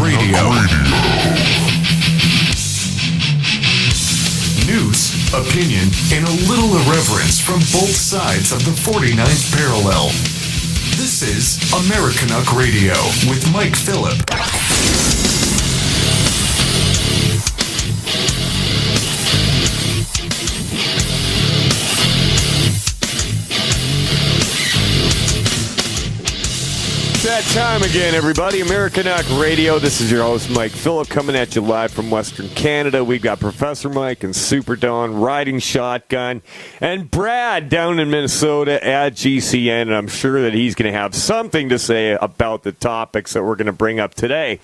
Radio. News, opinion, and a little irreverence from both sides of the 49th parallel. This is Americanuck Radio with Mike Phillip. That time again, everybody. Americanuck Radio. This is your host, Mike Phillip, coming at you live from Western Canada. We've got Professor Mike and Super Don riding shotgun, and Brad down in Minnesota at GCN. And I'm sure that he's going to have something to say about the topics that we're going to bring up today.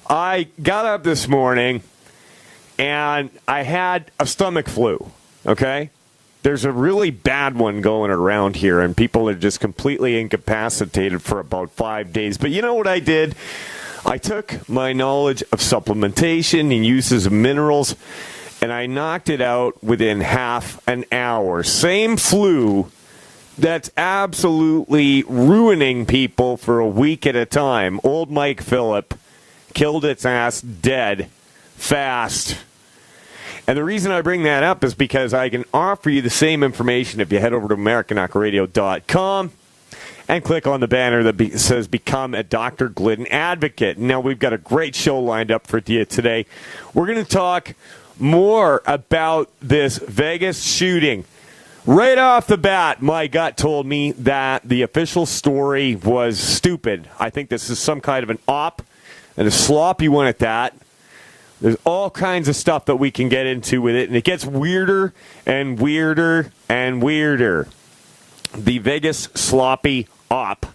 I got up this morning, and I had a stomach flu, okay? There's a really bad one going around here, and people are just completely incapacitated for about 5 days. But you know what I did? I took my knowledge of supplementation and uses of minerals, and I knocked it out within half an hour. Same flu that's absolutely ruining people for a week at a time. Old Mike Phillip killed its ass dead fast. And the reason I bring that up is because I can offer you the same information if you head over to Americanuckradio.com and click on the banner that says Become a Dr. Glidden Advocate. Now, we've got a great show lined up for you today. We're going to talk more about this Vegas shooting. Right off the bat, my gut told me that the official story was stupid. I think this is some kind of an op and a sloppy one at that. There's all kinds of stuff that we can get into with it, and it gets weirder and weirder and weirder. The Vegas sloppy op.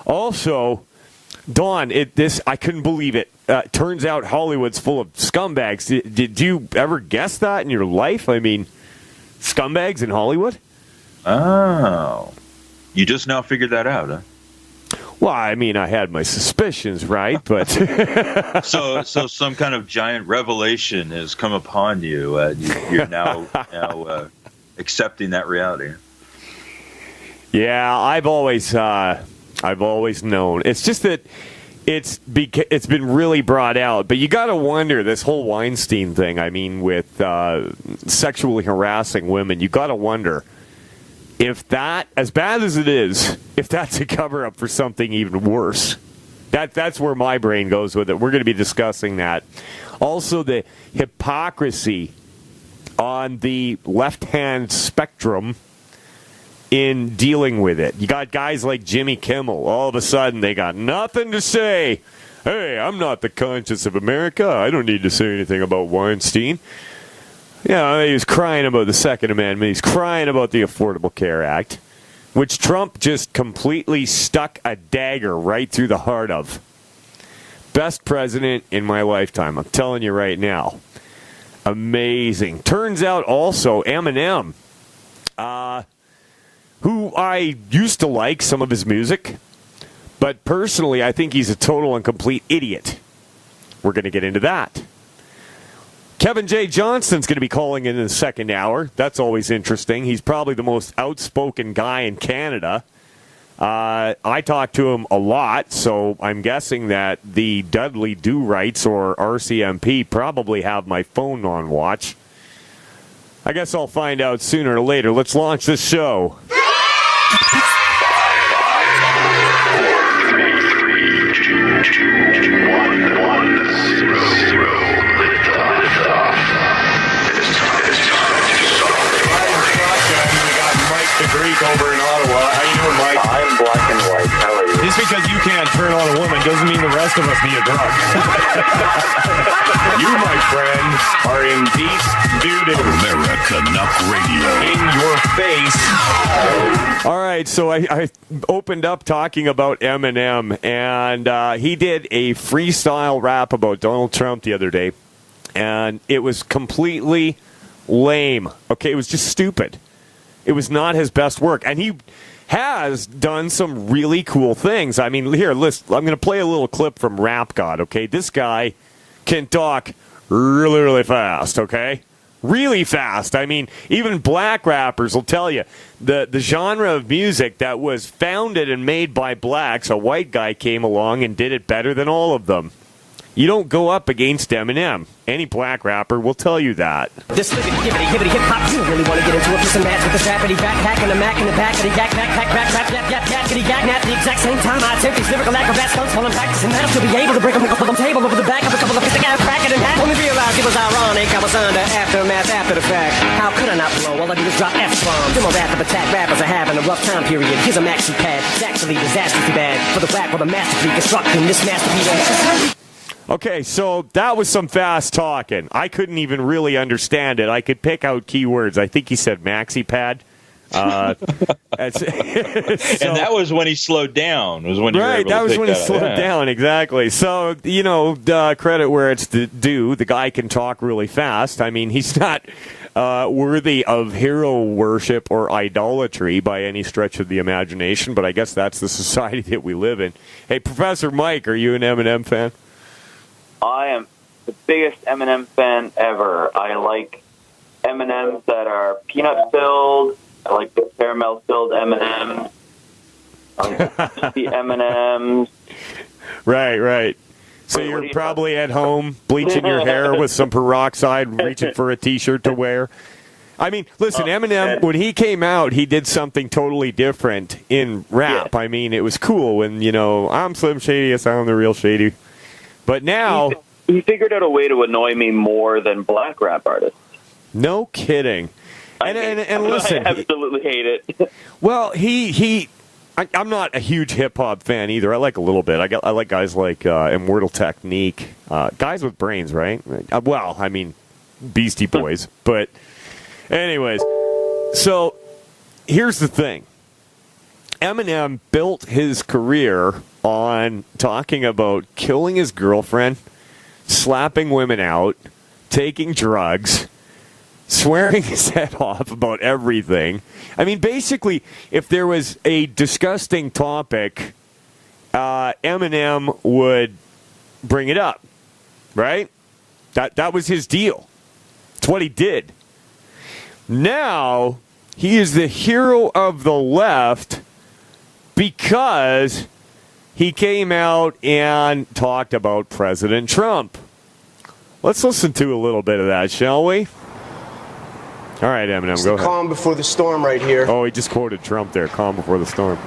Also, Dawn, I couldn't believe it. Turns out Hollywood's full of scumbags. Did you ever guess that in your life? I mean, scumbags in Hollywood? Oh. You just now figured that out, huh? Well, I mean, I had my suspicions, right? But so some kind of giant revelation has come upon you. You're now accepting that reality. Yeah, I've always known. It's just that it's been really brought out. But you got to wonder, this whole Weinstein thing. I mean, with sexually harassing women, you got to wonder. If that, as bad as it is, if that's a cover-up for something even worse. That's where my brain goes with it. We're going to be discussing that. Also, the hypocrisy on the left-hand spectrum in dealing with it. You got guys like Jimmy Kimmel. All of a sudden, they got nothing to say. Hey, I'm not the conscience of America. I don't need to say anything about Weinstein. Yeah, he was crying about the Second Amendment. He's crying about the Affordable Care Act, which Trump just completely stuck a dagger right through the heart of. Best president in my lifetime, I'm telling you right now. Amazing. Turns out also Eminem, who I used to like some of his music, but personally I think he's a total and complete idiot. We're going to get into that. Kevin J. Johnston's going to be calling in the second hour. That's always interesting. He's probably the most outspoken guy in Canada. I talk to him a lot, so I'm guessing that the Dudley Do Rights or RCMP probably have my phone on watch. I guess I'll find out sooner or later. Let's launch this show. Over in Ottawa. How you doing, Mike? I'm black and white. How are you? Just because you can't turn on a woman doesn't mean the rest of us need a drug. You, my friend, are in deep doo-doo. Americanuck Radio. In your face. All right, so I opened up talking about Eminem, and he did a freestyle rap about Donald Trump the other day, and it was completely lame. Okay, it was just stupid. It was not his best work. And he has done some really cool things. I mean, here, listen, I'm going to play a little clip from Rap God, okay? This guy can talk really, really fast, okay? Really fast. I mean, even black rappers will tell you the genre of music that was founded and made by blacks, a white guy came along and did it better than all of them. You don't go up against Eminem. Any black rapper will tell you that. This libbity, gibbity, hibbity, hip hop, you really want to get into a piece of match with the strappity backpack and the Mac in the back of the yak, back, rap, yap, yap, yakety, yak, at the exact same time I attempt these lyrical acrobats stunts while I'm practicing that to be able to break them on the table over the back of a couple of pieces of crack it in half. Only realized it was ironic, I was under aftermath after the fact. How could I not blow? All I do is drop F-bombs. Do my wrath of attack rappers are having a rough time period. Here's a maxi pad, it's actually disastrously bad for the whack with a masterfully constructing this masterpiece. Okay, so that was some fast talking. I couldn't even really understand it. I could pick out keywords. I think he said maxi pad. And that was when he slowed down. Was when right, that was when he slowed down. Exactly. So credit where it's due. The guy can talk really fast. I mean, he's not worthy of hero worship or idolatry by any stretch of the imagination. But I guess that's the society that we live in. Hey, Professor Mike, are you an Eminem fan? I am the biggest Eminem fan ever. I like M&Ms that are peanut filled. I like the caramel filled M&Ms. I like the M&Ms. Right. So you're probably at home bleaching your hair with some peroxide, reaching for a T-shirt to wear. I mean, listen, Eminem, when he came out, he did something totally different in rap. Yeah. I mean, it was cool when, I'm Slim Shady, yes, I'm the real Shady. But now... He figured out a way to annoy me more than black rap artists. No kidding. And listen... I absolutely hate it. Well, I'm not a huge hip-hop fan either. I like a little bit. I like guys like Immortal Technique. Guys with brains, right? Well, I mean, Beastie Boys. But anyways, so here's the thing. Eminem built his career on talking about killing his girlfriend, slapping women out, taking drugs, swearing his head off about everything. I mean, basically, if there was a disgusting topic, Eminem would bring it up, right? That was his deal. It's what he did. Now, he is the hero of the left because he came out and talked about President Trump. Let's listen to a little bit of that, shall we? All right, Eminem, go ahead. Calm before the storm right here. Oh, he just quoted Trump there, calm before the storm.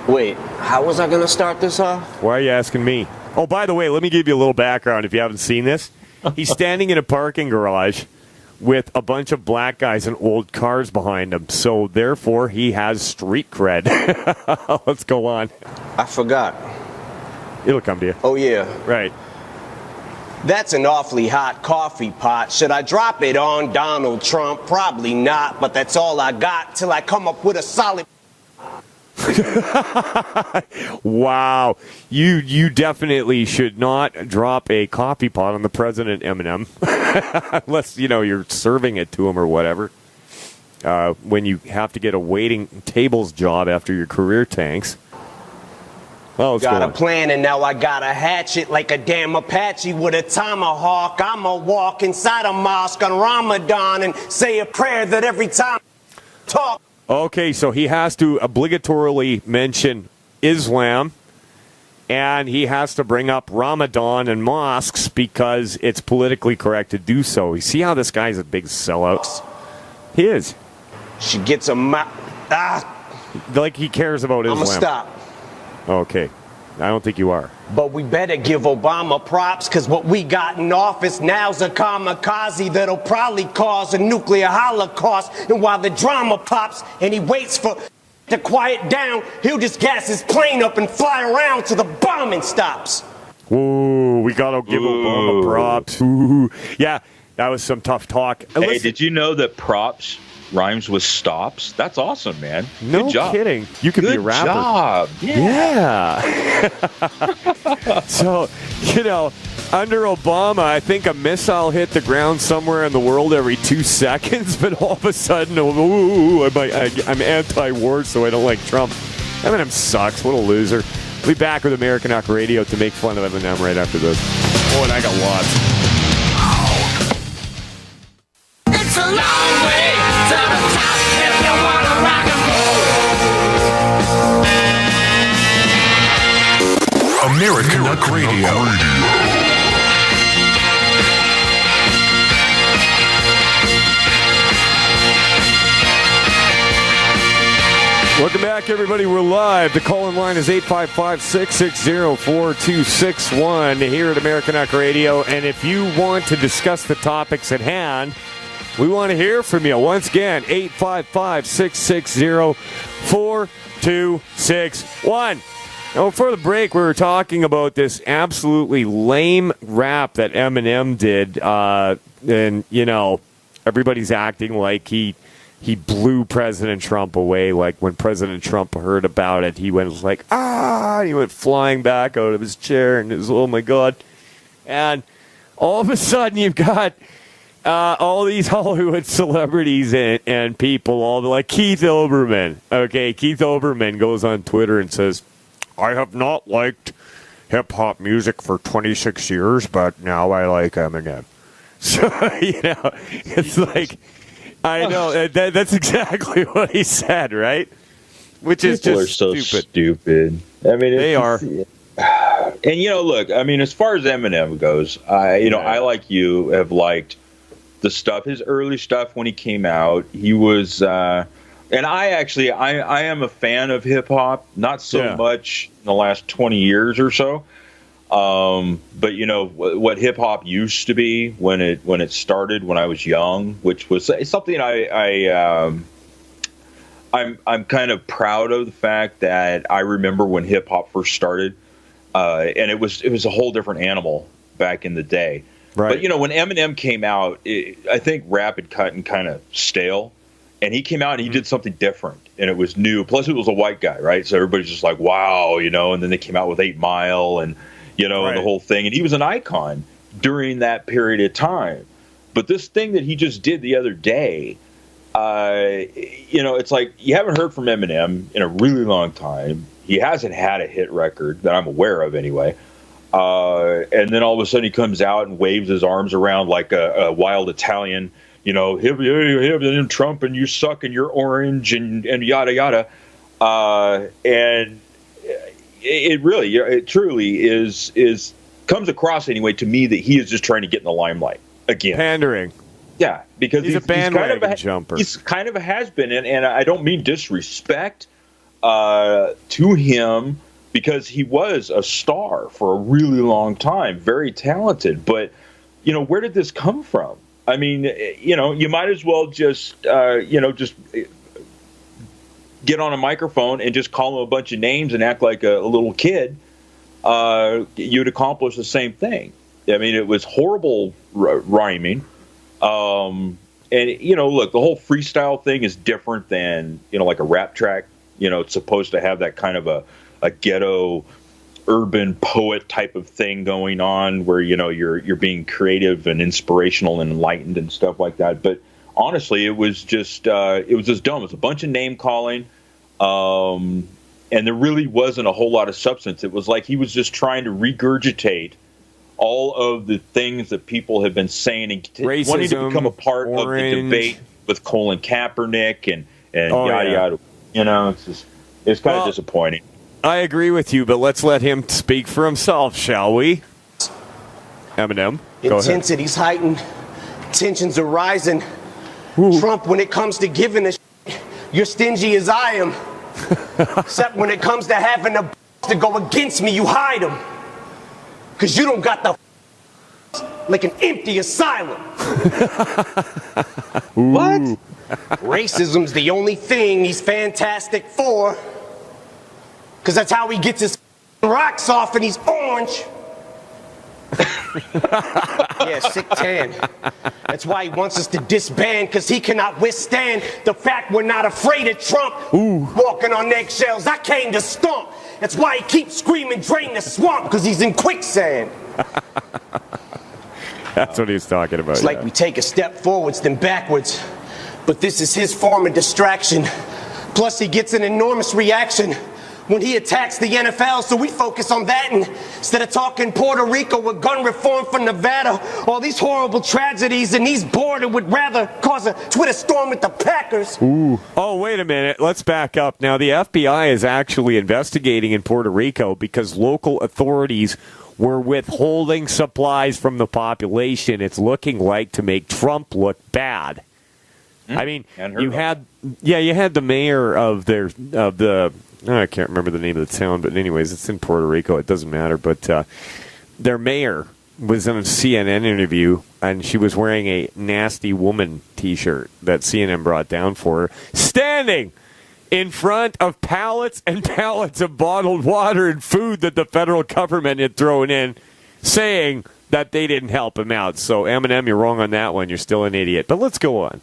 Wait, how was I going to start this off? Why are you asking me? Oh, by the way, let me give you a little background if you haven't seen this. He's standing in a parking garage with a bunch of black guys and old cars behind him. So, therefore, he has street cred. Let's go on. I forgot. It'll come to you. Oh, yeah. Right. That's an awfully hot coffee pot. Should I drop it on Donald Trump? Probably not, but that's all I got till I come up with a solid... Wow. You definitely should not drop a coffee pot on the president, Eminem. Unless, you're serving it to him or whatever. When you have to get a waiting tables job after your career tanks. Oh, got a plan and now I got a hatchet like a damn Apache with a tomahawk. I'ma walk inside a mosque on Ramadan and say a prayer that every time I talk. Okay, so he has to obligatorily mention Islam, and he has to bring up Ramadan and mosques because it's politically correct to do so. You see how this guy's a big sellout? He is. She gets a like he cares about Islam. I'ma stop. Okay. I don't think you are. But we better give Obama props, because what we got in office now's a kamikaze that'll probably cause a nuclear holocaust. And while the drama pops and he waits for to quiet down, he'll just gas his plane up and fly around till the bombing stops. Ooh, we gotta give Obama props. Ooh. Yeah, that was some tough talk. Hey, did you know that props rhymes with stops? That's awesome, man. No Good job. Kidding. You could be a rapper. Good job. Yeah. So, under Obama, I think a missile hit the ground somewhere in the world every 2 seconds, but all of a sudden, I'm anti-war, so I don't like Trump. Eminem sucks. What a loser. We'll be back with Americanuck Radio to make fun of Eminem right after this. Oh, and I got lots. It's a long way to the top if you want to rock and roll. Americanuck Radio. Welcome back, everybody. We're live. The call-in line is 855-660-4261 here at Americanuck Radio. And if you want to discuss the topics at hand, we want to hear from you. Once again, 855-660-4261. Now, before the break, we were talking about this absolutely lame rap that Eminem did. And, you know, everybody's acting like he blew President Trump away. Like when President Trump heard about it, he went like, he went flying back out of his chair and it was, oh my God. And all of a sudden you've got all these Hollywood celebrities and people, all like Keith Olbermann. Okay, Keith Olbermann goes on Twitter and says, I have not liked hip-hop music for 26 years, but now I like Eminem. So, you know, it's like... I know. That's exactly what he said, right? Which is People just are so stupid. I mean, they are. And, you know, look, I mean, as far as Eminem goes, I like you, have liked the stuff, his early stuff when he came out. He was, and I am a fan of hip-hop, not so much in the last 20 years or so. But you know what hip hop used to be when it started when I was young, which was something I'm kind of proud of the fact that I remember when hip hop first started, and it was a whole different animal back in the day. Right. But you know when Eminem came out, I think rap had gotten kind of stale, and he came out and he did something different, and it was new. Plus, it was a white guy, right? So everybody's just like, wow, you know. And then they came out with 8 Mile and. You know, and the whole thing. And he was an icon during that period of time. But this thing that he just did the other day, you know, it's like you haven't heard from Eminem in a really long time. He hasn't had a hit record that I'm aware of anyway. And then all of a sudden he comes out and waves his arms around like a wild Italian, you know, him Trump and you suck and you're orange and yada, yada. And it truly is comes across anyway to me that he is just trying to get in the limelight again. Pandering. Yeah, because he's a bandwagon jumper. He's kind of a has-been, and I don't mean disrespect to him because he was a star for a really long time, very talented. But, you know, where did this come from? I mean, you know, you might as well just get on a microphone and just call him a bunch of names and act like a little kid, you'd accomplish the same thing. I mean, it was horrible rhyming. And, you know, look, the whole freestyle thing is different than, you know, like a rap track. You know, it's supposed to have that kind of a ghetto urban poet type of thing going on where, you know, you're being creative and inspirational and enlightened and stuff like that. But honestly, it was just dumb. It was a bunch of name calling, and there really wasn't a whole lot of substance. It was like he was just trying to regurgitate all of the things that people have been saying and racism, wanting to become a part of the debate with Colin Kaepernick and yada yada. You know, it's kind of disappointing. I agree with you, but let's let him speak for himself, shall we? Eminem, go ahead. Intensity's heightened, tensions are rising. Ooh. Trump, when it comes to giving a shit, you're stingy as I am. Except when it comes to having the to go against me, you hide them. Because you don't got the like an empty asylum. What? Racism's the only thing he's fantastic for. Because that's how he gets his rocks off and he's orange. Yeah, sick tan. That's why he wants us to disband, because he cannot withstand the fact we're not afraid of Trump. Ooh. Walking on eggshells, I came to stomp. That's why he keeps screaming, drain the swamp, because he's in quicksand. That's what he's talking about. It's like we take a step forwards, then backwards. But this is his form of distraction. Plus, he gets an enormous reaction when he attacks the NFL, so we focus on that instead of talking Puerto Rico with gun reform for Nevada, all these horrible tragedies, and he's bored and would rather cause a Twitter storm with the Packers. Ooh. Oh, wait a minute. Let's back up. Now, the FBI is actually investigating in Puerto Rico because local authorities were withholding supplies from the population. It's looking like to make Trump look bad. I mean, you had the mayor of the I can't remember the name of the town, but anyways, it's in Puerto Rico. It doesn't matter, but their mayor was in a CNN interview, and she was wearing a Nasty Woman T-shirt that CNN brought down for her, standing in front of pallets and pallets of bottled water and food that the federal government had thrown in, saying that they didn't help him out. So, Eminem, you're wrong on that one. You're still an idiot. But let's go on.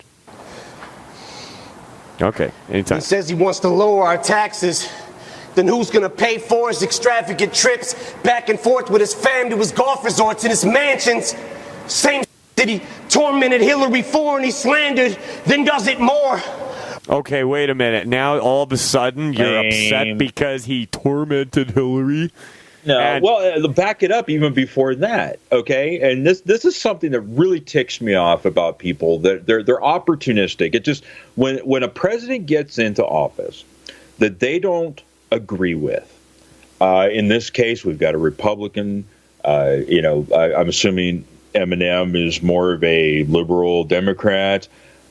Okay, anytime. He says he wants to lower our taxes. Then who's going to pay for his extravagant trips back and forth with his fam to his golf resorts and his mansions? Same that he tormented Hillary for and he slandered, then does it more. Okay, wait a minute. Now, all of a sudden, you're upset because he tormented Hillary? No, well, back it up even before that, okay? And this is something that really ticks me off about people. That they're opportunistic. It just, when a president gets into office that they don't agree with. In this case, we've got a Republican. I'm assuming Eminem is more of a liberal Democrat.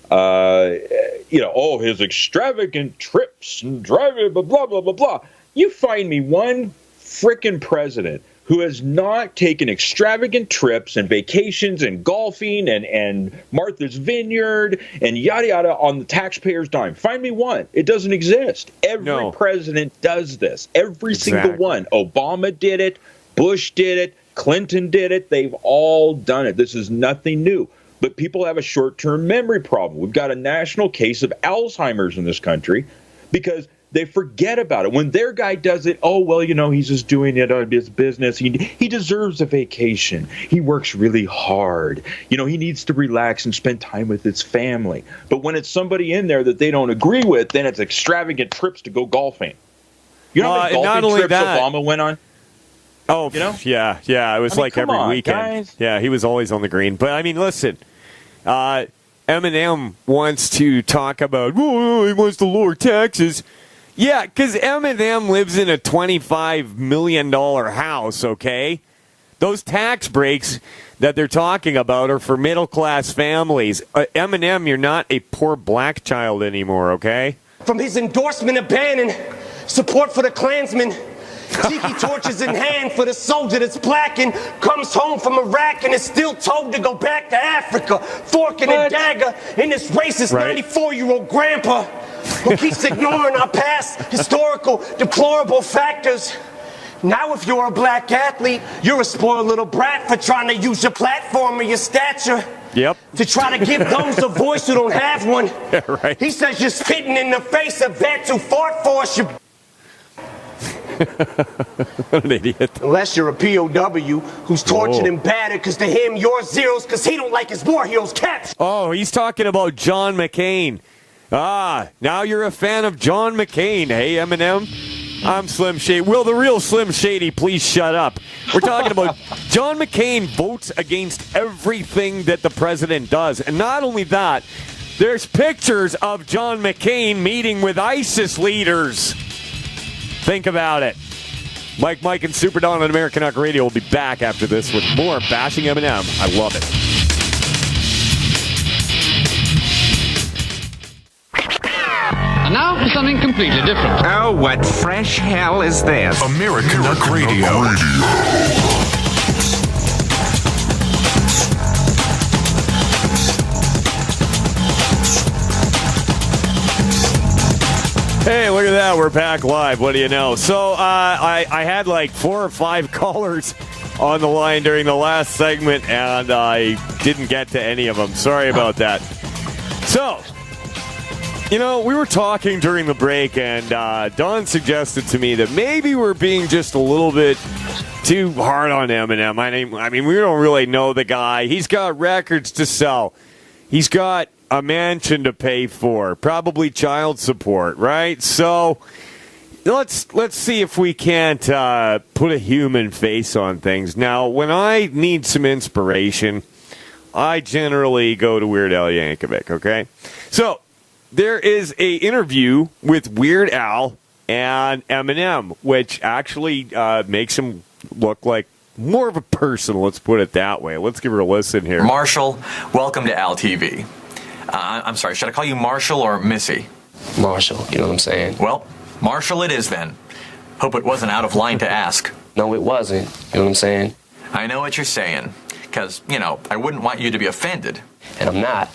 His extravagant trips and driving, blah, blah, blah, blah, blah. You find me one frickin' president who has not taken extravagant trips and vacations and golfing and Martha's Vineyard and yada yada on the taxpayer's dime. Find me one. It doesn't exist. Every president does this. Every single one. Obama did it. Bush did it. Clinton did it. They've all done it. This is nothing new. But people have a short-term memory problem. We've got a national case of Alzheimer's in this country because they forget about it. When their guy does it, he's just doing it on his business. He deserves a vacation. He works really hard. He needs to relax and spend time with his family. But when it's somebody in there that they don't agree with, then it's extravagant trips to go golfing. You know how many golfing trips Obama went on? Oh, yeah. It was every weekend. Guys. Yeah, he was always on the green. But, I mean, listen, Eminem wants to talk about, he wants to lower taxes. Yeah, because Eminem lives in a $25 million house, okay? Those tax breaks that they're talking about are for middle-class families. Eminem, you're not a poor black child anymore, okay? From his endorsement of banning support for the Klansmen, tiki torches in hand for the soldier that's black and comes home from Iraq and is still told to go back to Africa, forking a dagger in this racist 94-year-old grandpa who keeps ignoring our past historical deplorable factors. Now if you're a black athlete, you're a spoiled little brat for trying to use your platform or your stature to try to give those a voice who don't have one. Right. He says you're spitting in the face of vets who fought for us. What an idiot. Unless you're a POW who's tortured and battered because to him you're zeros because he don't like his war heroes captured. Oh, he's talking about John McCain. Now you're a fan of John McCain. Hey, Eminem, I'm Slim Shady. Will the real Slim Shady please shut up? We're talking about John McCain votes against everything that the president does. And not only that, there's pictures of John McCain meeting with ISIS leaders. Think about it. Mike, and Super Don on Americanuck Radio will be back after this with more Bashing Eminem. I love it. And now for something completely different. Oh, what fresh hell is this? Americanuck Radio. Hey, look at that. We're back live. What do you know? So I had like 4 or 5 callers on the line during the last segment, and I didn't get to any of them. Sorry about that. So, we were talking during the break, and Don suggested to me that maybe we're being just a little bit too hard on Eminem. I mean, we don't really know the guy. He's got records to sell. He's got a mansion to pay for, probably child support, right? So let's see if we can't put a human face on things. Now, when I need some inspiration, I generally go to Weird Al Yankovic, okay? So there is a interview with Weird Al and Eminem, which actually makes him look like more of a person, let's put it that way. Let's give her a listen here. Marshall, welcome to Al TV. I'm sorry, should I call you Marshall or Missy? Marshall, you know what I'm saying? Well, Marshall it is then. Hope it wasn't out of line to ask. No, it wasn't. You know what I'm saying? I know what you're saying. Because, I wouldn't want you to be offended. And I'm not.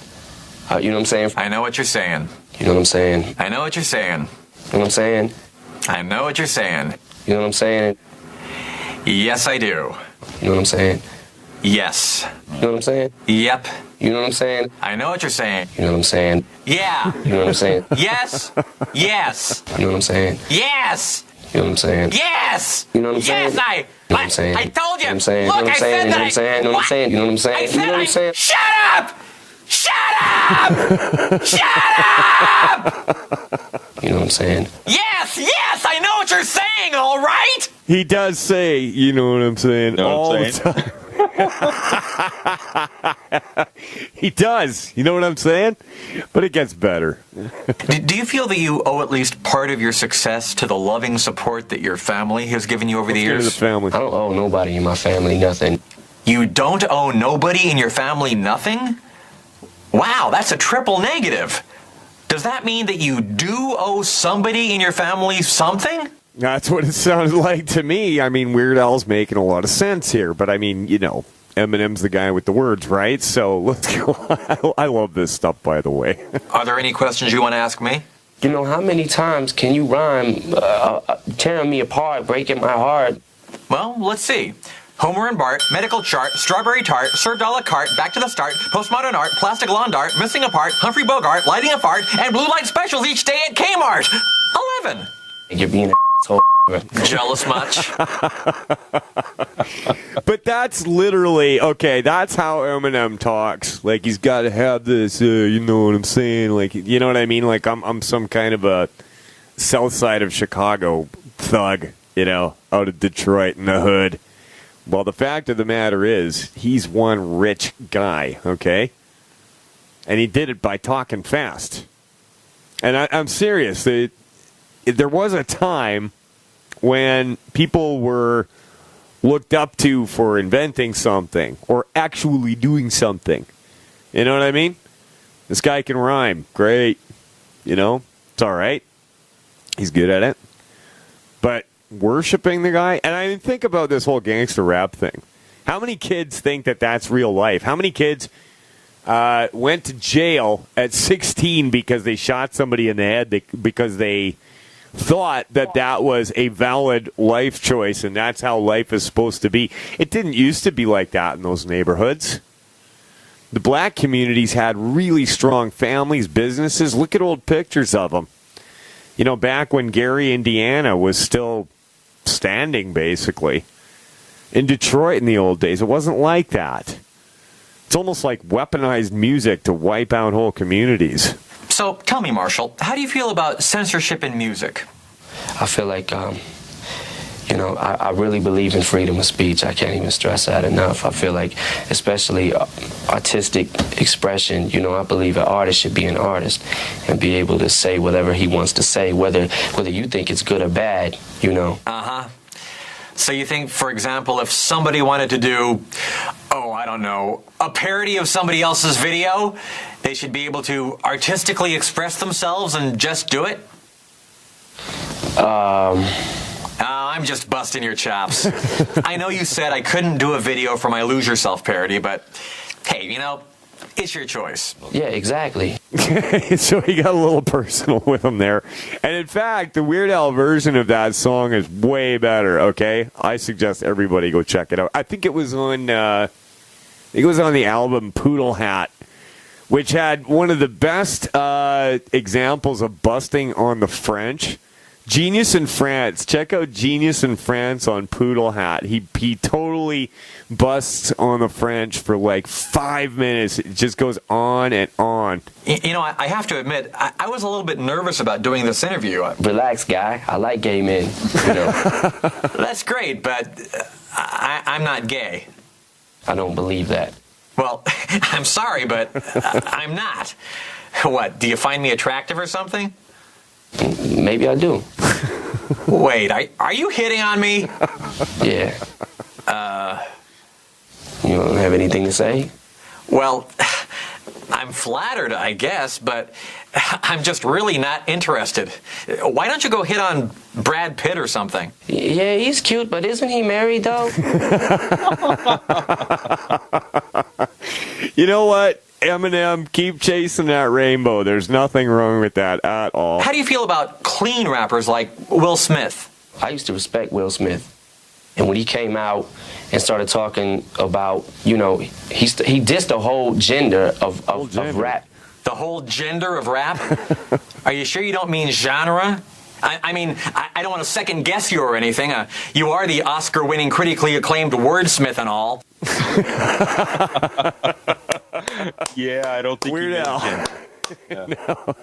You know what I'm saying? I know what you're saying. You know what I'm saying? I know what you're saying. You know what I'm saying? I know what you're saying. You know what I'm saying? Yes, I do. You know what I'm saying? Yes. You know what I'm saying? Yep. You know what I'm saying? I know what you're saying. You know what I'm saying? Yeah. You know what I'm saying? Yes. Yes. You know what I'm saying? Yes. You know what I'm saying? Yes. You know what I'm saying? Yes, You know what I'm saying? I told you. You know what I'm saying? Look, You know what I'm saying? I said You know what I'm saying? You know what I'm saying? You know what I'm saying? Shut up! Shut up! Shut up! You know what I'm saying? Yes, I know what you're saying, all right? He does say, you know what I'm saying, all the time. He does. You know what I'm saying? But it gets better. Do you feel that you owe at least part of your success to the loving support that your family has given you over the years? The family. I don't owe nobody in my family nothing. You don't owe nobody in your family nothing? Wow, that's a triple negative. Does that mean that you do owe somebody in your family something? That's what it sounded like to me. I mean, Weird Al's making a lot of sense here, but I mean, Eminem's the guy with the words, right? So let's go. I love this stuff, by the way. Are there any questions you want to ask me? How many times can you rhyme tearing me apart, breaking my heart? Well, let's see. Homer and Bart, medical chart, strawberry tart, served a la carte, back to the start, postmodern art, plastic lawn dart, missing a part, Humphrey Bogart, lighting a fart, and blue light specials each day at Kmart. 11. You're being an asshole. Jealous much? But that's literally, that's how Eminem talks. Like, he's got to have this, you know what I'm saying? Like, you know what I mean? Like, I'm some kind of a south side of Chicago thug, out of Detroit in the hood. Well, the fact of the matter is, he's one rich guy, okay? And he did it by talking fast. And I'm serious. There was a time when people were looked up to for inventing something or actually doing something. You know what I mean? This guy can rhyme. Great. It's all right. He's good at it. But worshiping the guy, and I mean, think about this whole gangster rap thing. How many kids think that that's real life? How many kids went to jail at 16 because they shot somebody in the head because they thought that was a valid life choice and that's how life is supposed to be? It didn't used to be like that in those neighborhoods. The black communities had really strong families, businesses. Look at old pictures of them. Back when Gary, Indiana was still standing, basically. In Detroit in the old days, it wasn't like that. It's almost like weaponized music to wipe out whole communities. So, tell me, Marshall, how do you feel about censorship in music? I feel like, I really believe in freedom of speech. I can't even stress that enough. I feel like, especially artistic expression, I believe an artist should be an artist and be able to say whatever he wants to say, whether you think it's good or bad, Uh-huh. So you think, for example, if somebody wanted to do, I don't know, a parody of somebody else's video, they should be able to artistically express themselves and just do it? I'm just busting your chops. I know you said I couldn't do a video for my Lose Yourself parody, but hey, it's your choice. Yeah, exactly. So he got a little personal with him there. And in fact, the Weird Al version of that song is way better, okay? I suggest everybody go check it out. I think it was on the album Poodle Hat, which had one of the best examples of busting on the French. Genius in France. Check out Genius in France on Poodle Hat. He totally busts on the French for like 5 minutes. It just goes on and on. I have to admit, I was a little bit nervous about doing this interview. Relax, guy. I like gay men. That's great, but I'm not gay. I don't believe that. Well, I'm sorry, but I'm not. What, do you find me attractive or something? Maybe I do. Wait, are you hitting on me? Yeah. You don't have anything to say? Well, I'm flattered, I guess, but I'm just really not interested. Why don't you go hit on Brad Pitt or something? Yeah, he's cute, but isn't he married, though? You know what? Eminem, keep chasing that rainbow. There's nothing wrong with that at all. How do you feel about clean rappers like Will Smith? I used to respect Will Smith. And when he came out and started talking about, he dissed the whole gender of rap. The whole gender of rap? Are you sure you don't mean genre? I mean, I don't want to second guess you or anything. You are the Oscar-winning, critically acclaimed wordsmith and all. Yeah, I don't think Weird Al. Yeah. No.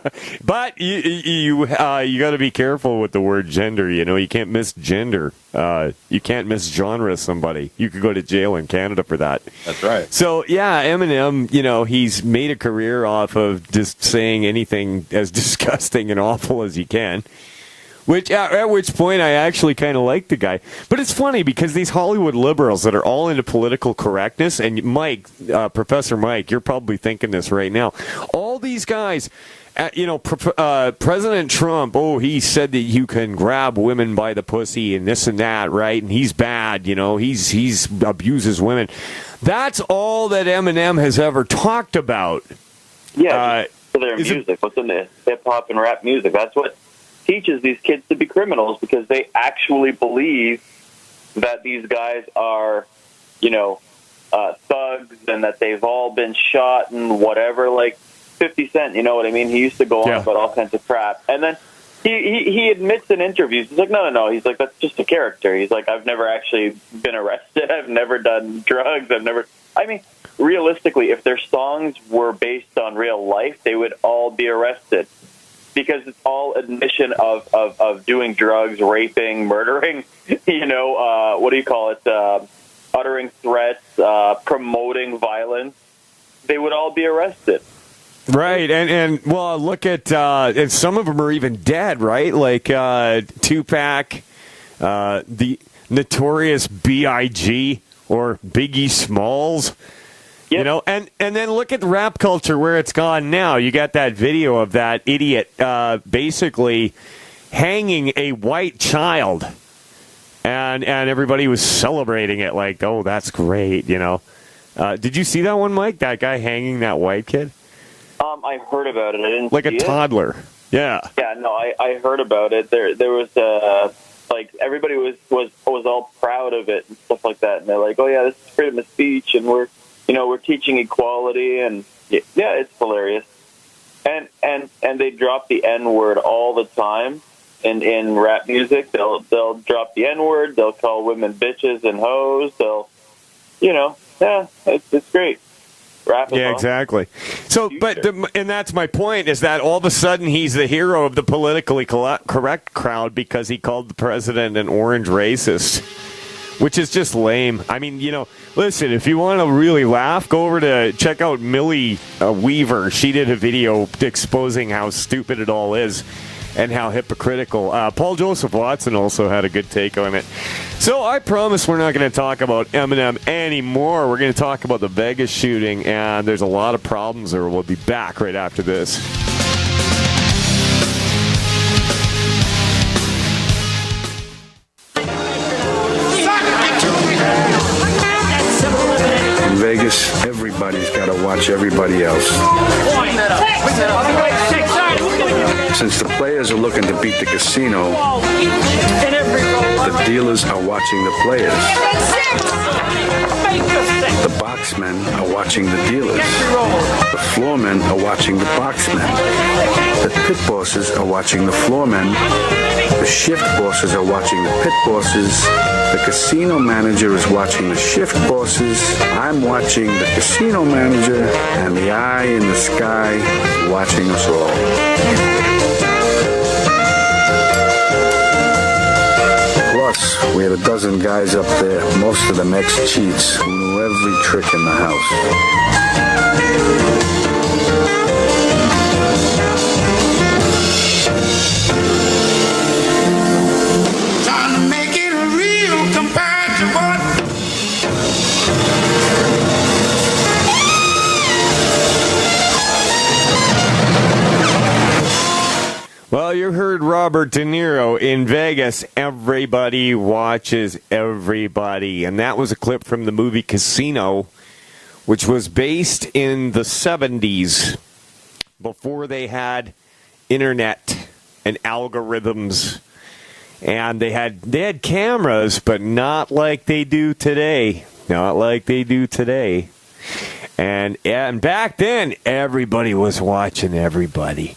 But you got to be careful with the word gender. You can't misgender. You can't misgenre somebody. You could go to jail in Canada for that. That's right. So yeah, Eminem, he's made a career off of just saying anything as disgusting and awful as he can. At which point I actually kind of like the guy. But it's funny because these Hollywood liberals that are all into political correctness, and Mike, Professor Mike, you're probably thinking this right now. All these guys, President Trump, he said that you can grab women by the pussy and this and that, right? And he's bad, he's abuses women. That's all that Eminem has ever talked about. Yeah, for their music. What's in the hip-hop and rap music? That's what teaches these kids to be criminals, because they actually believe that these guys are, thugs, and that they've all been shot and whatever. Like 50 Cent, you know what I mean? He used to go on about all kinds of crap. And then he admits in interviews, he's like, no. He's like, that's just a character. He's like, I've never actually been arrested. I've never done drugs. I mean, realistically, if their songs were based on real life, they would all be arrested. Because it's all admission of doing drugs, raping, murdering, what do you call it, uttering threats, promoting violence. They would all be arrested. Right, and look at, and some of them are even dead, right? Like Tupac, the notorious B.I.G. or Biggie Smalls. Yep. And then look at the rap culture where it's gone now. You got that video of that idiot basically hanging a white child, and everybody was celebrating it like, oh, that's great, Did you see that one, Mike? That guy hanging that white kid? I heard about it. I didn't like see a toddler. Yeah. Yeah, no, I heard about it. There was everybody was all proud of it and stuff like that, and they're like, oh yeah, this is freedom of speech, and we're teaching equality, and yeah, it's hilarious. And they drop the N-word all the time in rap music. They'll drop the N-word. They'll call women bitches and hoes. It's great. Rap is awesome. Exactly. So, and that's my point, is that all of a sudden he's the hero of the politically correct crowd because he called the president an orange racist. Which is just lame. I mean, listen, if you want to really laugh, go over to check out Millie Weaver. She did a video exposing how stupid it all is and how hypocritical. Paul Joseph Watson also had a good take on it. So I promise we're not going to talk about Eminem anymore. We're going to talk about the Vegas shooting, and there's a lot of problems there. We'll be back right after this. In Vegas, everybody's got to watch everybody else. Since the players are looking to beat the casino, the dealers are watching the players. The boxmen are watching the dealers. The floormen are watching the boxmen. The pit bosses are watching the floormen. The shift bosses are watching the pit bosses. The casino manager is watching the shift bosses. I'm watching the casino manager, and the eye in the sky is watching us all. Plus, we had a dozen guys up there, most of them ex-cheats, who knew every trick in the house. Trying to make it real compared to what Well, you heard Robert De Niro in Vegas. Everybody watches everybody. And that was a clip from the movie Casino, which was based in the 70s, before they had internet and algorithms. And they had cameras, but not like they do today. Not like they do today. And back then, everybody was watching everybody.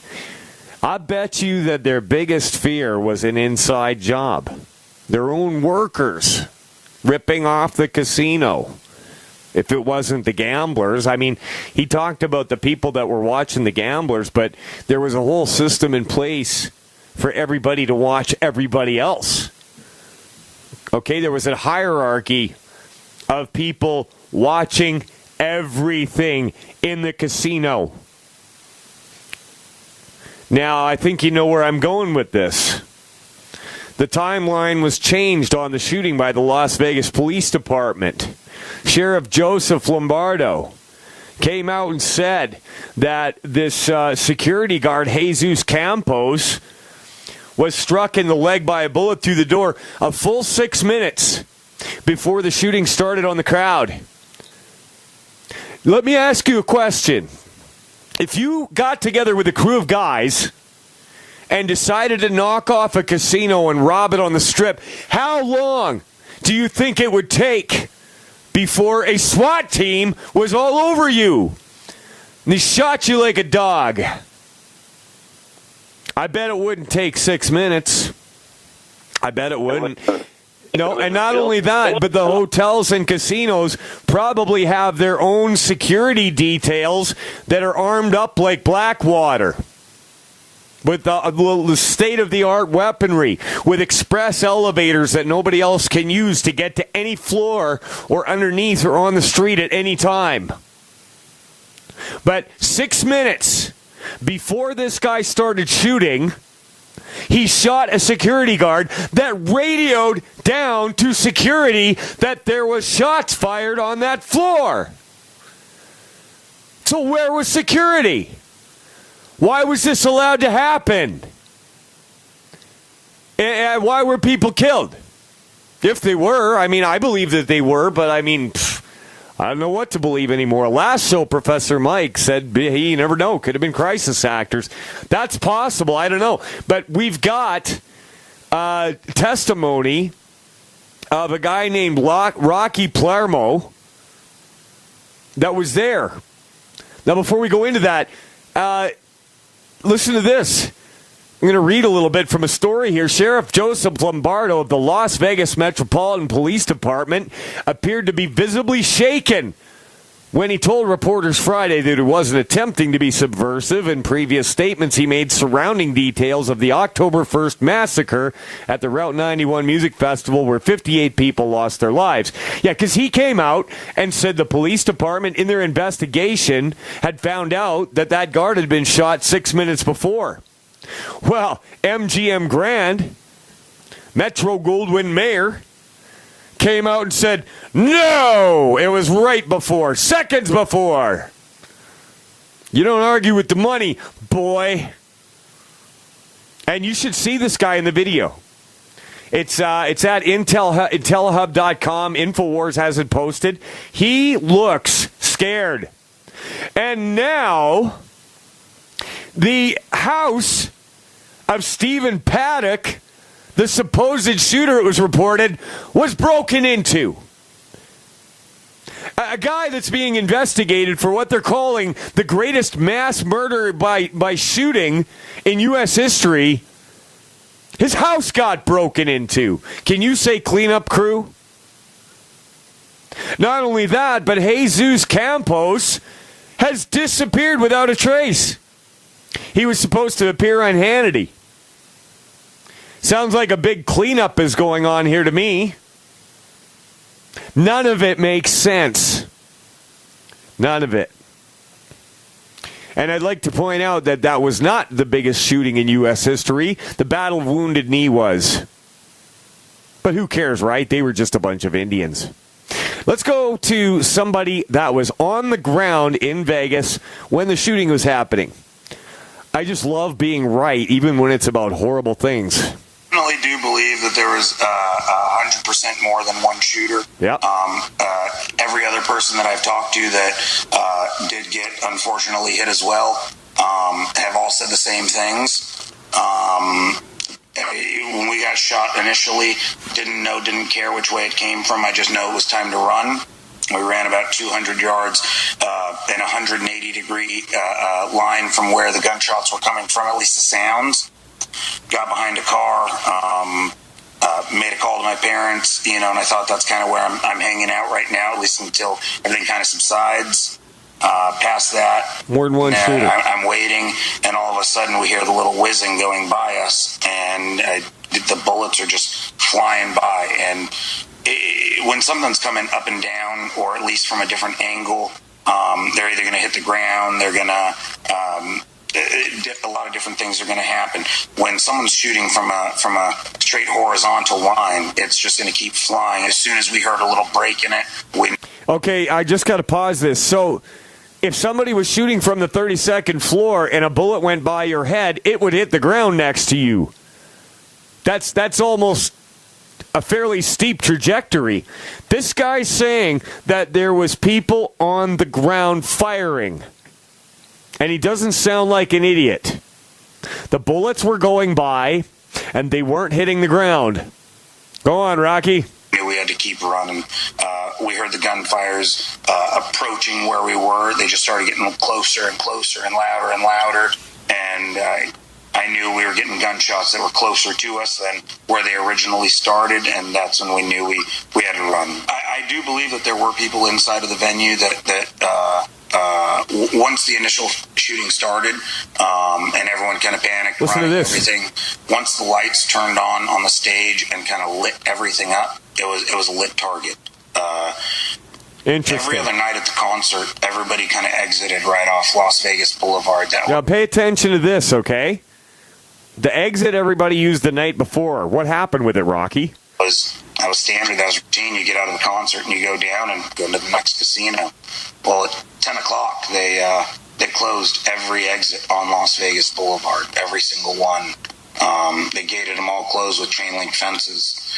I bet you that their biggest fear was an inside job. Their own workers ripping off the casino. If it wasn't the gamblers. I mean, he talked about the people that were watching the gamblers, but there was a whole system in place for everybody to watch everybody else. Okay, there was a hierarchy of people watching everything in the casino. Now, I think you know where I'm going with this. The timeline was changed on the shooting by the Las Vegas Police Department. Sheriff Joseph Lombardo came out and said that this security guard, Jesus Campos, was struck in the leg by a bullet through the door a full 6 minutes before the shooting started on the crowd. Let me ask you a question. If you got together with a crew of guys and decided to knock off a casino and rob it on the Strip, how long do you think it would take before a SWAT team was all over you? And they shot you like a dog. I bet it wouldn't take 6 minutes. I bet it wouldn't. No, and not only that, but the hotels and casinos probably have their own security details that are armed up like Blackwater, with the state-of-the-art weaponry, with express elevators that nobody else can use to get to any floor or underneath or on the street at any time. But 6 minutes before this guy started shooting, he shot a security guard that radioed down to security that there was shots fired on that floor. So where was security? Why was this allowed to happen? And why were people killed? If they were, I mean, I believe that they were, but I mean, I don't know what to believe anymore. Last show, Professor Mike said, you never know, could have been crisis actors. That's possible, I don't know. But we've got testimony of a guy named Rocky Palermo that was there. Now, before we go into that, listen to this. I'm going to read a little bit from a story here. Sheriff Joseph Lombardo of the Las Vegas Metropolitan Police Department appeared to be visibly shaken when he told reporters Friday that he wasn't attempting to be subversive. In previous statements he made surrounding details of the October 1st massacre at the Route 91 Music Festival where 58 people lost their lives. Yeah, because he came out and said the police department in their investigation had found out that that guard had been shot 6 minutes before. Well, MGM Grand, Metro Goldwyn Mayer, came out and said, no, it was right before, seconds before. You don't argue with the money, boy. And you should see this guy in the video. It's at intelhub.com. InfoWars has it posted. He looks scared. And now the house of Stephen Paddock, the supposed shooter, it was reported, was broken into. A guy that's being investigated for what they're calling the greatest mass murder by shooting in U.S. history, his house got broken into. Can you say cleanup crew? Not only that, but Jesus Campos has disappeared without a trace. He was supposed to appear on Hannity. Sounds like a big cleanup is going on here to me. None of it makes sense. None of it. And I'd like to point out that that was not the biggest shooting in U.S. history. The Battle of Wounded Knee was. But who cares, right? They were just a bunch of Indians. Let's go to somebody that was on the ground in Vegas when the shooting was happening. I just love being right, even when it's about horrible things. I definitely do believe that there was 100% more than one shooter. Yep. Every other person that I've talked to that did get, unfortunately, hit as well have all said the same things. When we got shot initially, didn't care which way it came from. I just know it was time to run. We ran about 200 yards in a 180-degree line from where the gunshots were coming from, at least the sounds. Got behind a car, made a call to my parents, and I thought that's kind of where I'm hanging out right now, at least until everything kind of subsides. Past that, more than one shooter. I'm waiting, and all of a sudden we hear the little whizzing going by us, and the bullets are just flying by. And when something's coming up and down, or at least from a different angle, they're either going to hit the ground, they're going to a lot of different things are going to happen. When someone's shooting from a straight horizontal line, it's just going to keep flying. As soon as we heard a little break in it, Okay, I just got to pause this. So, if somebody was shooting from the 32nd floor and a bullet went by your head, it would hit the ground next to you. That's almost a fairly steep trajectory. This guy's saying that there was people on the ground firing. And he doesn't sound like an idiot. The bullets were going by, and they weren't hitting the ground. Go on, Rocky. We had to keep running. We heard the gunfires approaching where we were. They just started getting closer and closer and louder and louder. And I knew we were getting gunshots that were closer to us than where they originally started, and that's when we knew we had to run. I do believe that there were people inside of the venue that once the initial shooting started, and everyone kind of panicked, listen to this. Everything. Once the lights turned on the stage and kind of lit everything up, it was a lit target. Interesting. Every other night at the concert, everybody kind of exited right off Las Vegas Boulevard. Now pay attention to this, okay? The exit everybody used the night before. What happened with it, Rocky? That was standard. That was routine. You get out of the concert and you go down and go to the next casino. Well, at 10 o'clock, they closed every exit on Las Vegas Boulevard, every single one. They gated them all closed with chain link fences.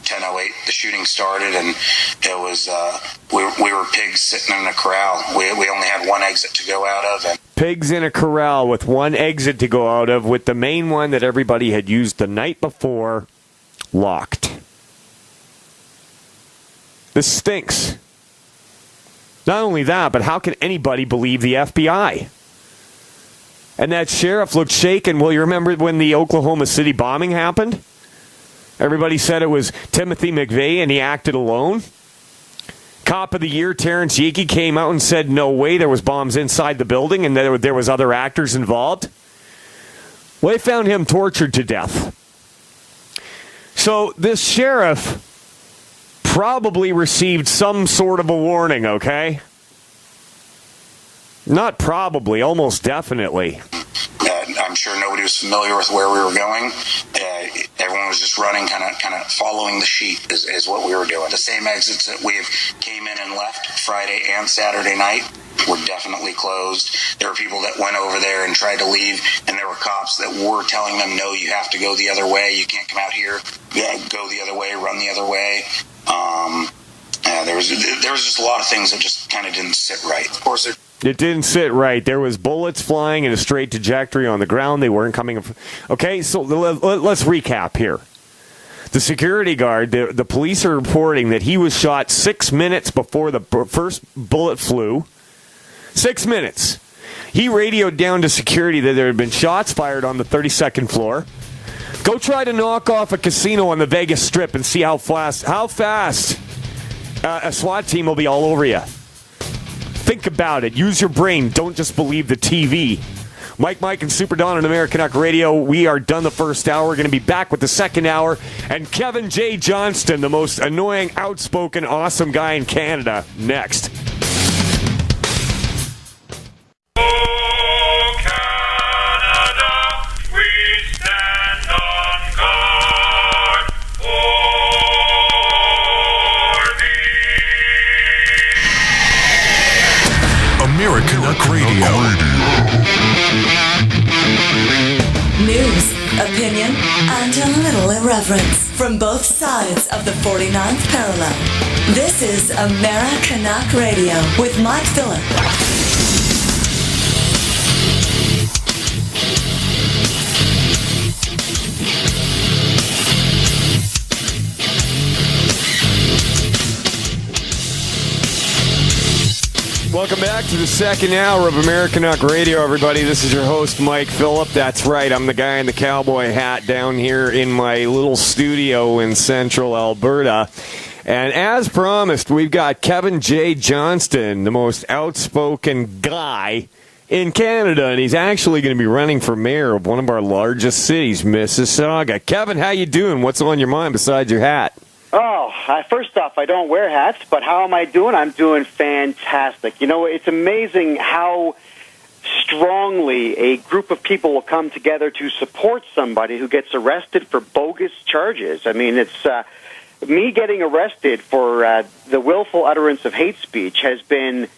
10:08, the shooting started, and it was we were pigs sitting in a corral. We only had one exit to go out of, and pigs in a corral with one exit to go out of, with the main one that everybody had used the night before locked. This stinks. Not only that, but how can anybody believe the FBI? And that sheriff looked shaken. Well, you remember when the Oklahoma City bombing happened? Everybody said it was Timothy McVeigh and he acted alone. Cop of the Year, Terrence Yeaky, came out and said no way there was bombs inside the building and there was other actors involved. Well, they found him tortured to death. So this sheriff probably received some sort of a warning, okay? Not probably, almost definitely. I'm sure nobody was familiar with where we were going. Everyone was just running, kind of following the sheet is what we were doing. The same exits that we came in and left Friday and Saturday night were definitely closed. There were people that went over there and tried to leave, and there were cops that were telling them, no, you have to go the other way. You can't come out here. Go the other way, run the other way. There was just a lot of things that just kind of didn't sit right. Of course, it didn't sit right. There was bullets flying in a straight trajectory on the ground. They weren't coming. Okay, so let's recap here. The security guard, the police are reporting that he was shot 6 minutes before the first bullet flew. 6 minutes. He radioed down to security that there had been shots fired on the 32nd floor. Go try to knock off a casino on the Vegas Strip and see how fast a SWAT team will be all over you. Think about it. Use your brain. Don't just believe the TV. Mike, and Super Don on Americanuck Radio. We are done the first hour. We're going to be back with the second hour. And Kevin J. Johnston, the most annoying, outspoken, awesome guy in Canada, next. Americanuck Radio. News, opinion, and a little irreverence from both sides of the 49th parallel. This is Americanuck Radio with Mike Phillip. Welcome back to the second hour of Americanuck Radio, everybody. This is your host, Mike Phillip. That's right, I'm the guy in the cowboy hat down here in my little studio in central Alberta. And as promised, we've got Kevin J. Johnston, the most outspoken guy in Canada, and he's actually going to be running for mayor of one of our largest cities, Mississauga. Kevin, how you doing? What's on your mind besides your hat? Oh, first off, I don't wear hats, but how am I doing? I'm doing fantastic. You know, it's amazing how strongly a group of people will come together to support somebody who gets arrested for bogus charges. I mean, it's me getting arrested for the willful utterance of hate speech has been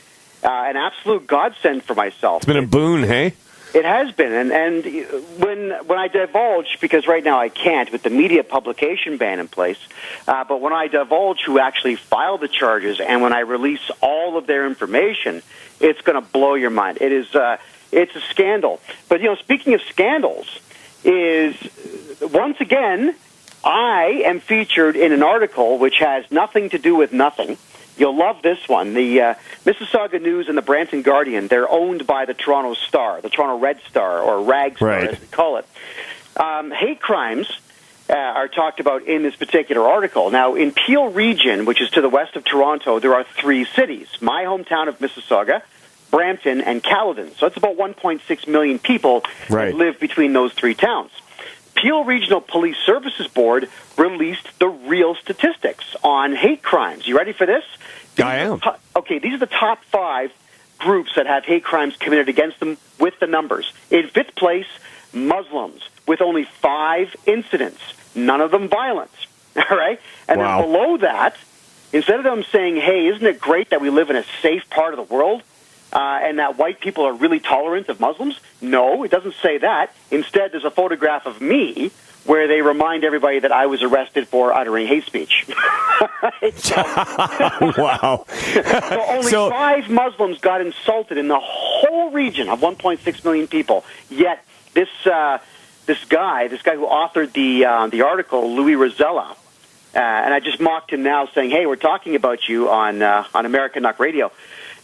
an absolute godsend for myself. It's been a boon, hey? It has been, and when I divulge, because right now I can't with the media publication ban in place, but when I divulge who actually filed the charges and when I release all of their information, it's going to blow your mind. It is, it's a scandal. But, you know, speaking of scandals, is once again, I am featured in an article which has nothing to do with nothing. You'll love this one. The Mississauga News and the Brampton Guardian, they're owned by the Toronto Star, the Toronto Red Star, or Rag Star, as they call it. Hate crimes are talked about in this particular article. Now, in Peel Region, which is to the west of Toronto, there are 3 cities. My hometown of Mississauga, Brampton, and Caledon. So that's about 1.6 million people that live between those 3 towns. Peel Regional Police Services Board released the real statistics on hate crimes. You ready for this? I am. Okay, these are the top 5 groups that have hate crimes committed against them with the numbers. In 5th place, Muslims, with only 5 incidents, none of them violent. All right? And then below that, instead of them saying, hey, isn't it great that we live in a safe part of the world and that white people are really tolerant of Muslims? No, it doesn't say that. Instead, there's a photograph of me where they remind everybody that I was arrested for uttering hate speech. Wow. So only 5 Muslims got insulted in the whole region of 1.6 million people. Yet this guy who authored the article, Louis Rosella, and I just mocked him now saying, hey, we're talking about you on Americanuck Radio.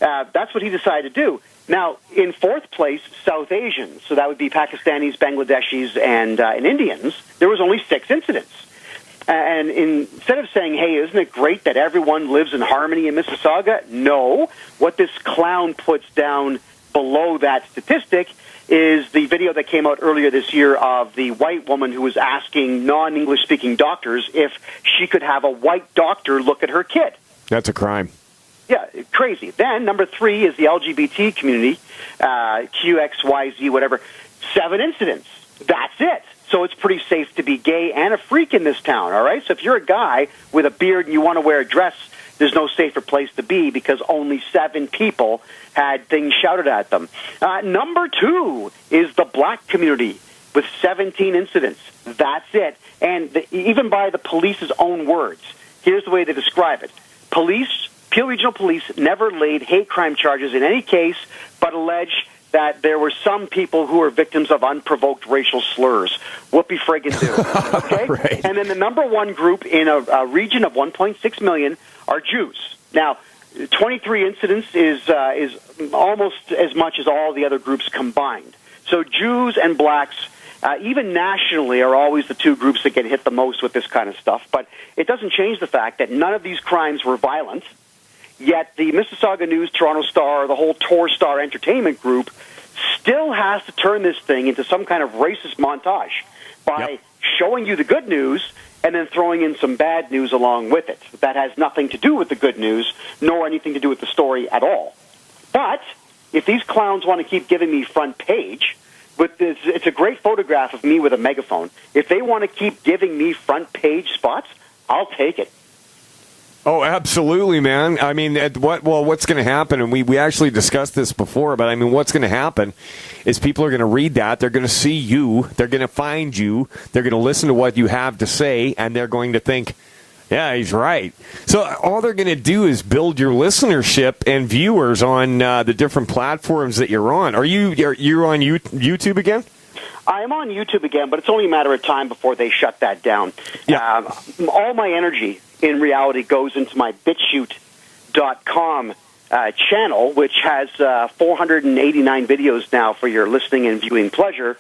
That's what he decided to do. Now, in 4th place, South Asians, so that would be Pakistanis, Bangladeshis, and Indians, there was only 6 incidents. And instead of saying, hey, isn't it great that everyone lives in harmony in Mississauga? No. What this clown puts down below that statistic is the video that came out earlier this year of the white woman who was asking non-English speaking doctors if she could have a white doctor look at her kid. That's a crime. Yeah, crazy. Then, number 3 is the LGBT community, QXYZ, whatever. 7 incidents. That's it. So it's pretty safe to be gay and a freak in this town, all right? So if you're a guy with a beard and you want to wear a dress, there's no safer place to be because only 7 people had things shouted at them. Number 2 is the black community with 17 incidents. That's it. And even by the police's own words, here's the way they describe it. Peel Regional Police never laid hate crime charges in any case, but alleged that there were some people who were victims of unprovoked racial slurs. Whoopie friggin' do. Okay? Right. And then the number 1 group in a region of 1.6 million are Jews. Now, 23 incidents is almost as much as all the other groups combined. So Jews and blacks, even nationally, are always the 2 groups that get hit the most with this kind of stuff. But it doesn't change the fact that none of these crimes were violent. Yet the Mississauga News, Toronto Star, the whole Tor Star Entertainment Group still has to turn this thing into some kind of racist montage by showing you the good news and then throwing in some bad news along with it. That has nothing to do with the good news, nor anything to do with the story at all. But if these clowns want to keep giving me front page, it's a great photograph of me with a megaphone. If they want to keep giving me front page spots, I'll take it. Oh, absolutely, man. I mean, what's going to happen, and we actually discussed this before, but I mean, what's going to happen is people are going to read that, they're going to see you, they're going to find you, they're going to listen to what you have to say, and they're going to think, yeah, he's right. So all they're going to do is build your listenership and viewers on the different platforms that you're on. You're on YouTube again? I am on YouTube again, but it's only a matter of time before they shut that down. Yeah. All my energy, in reality, goes into my BitChute.com channel, which has 489 videos now for your listening and viewing pleasure.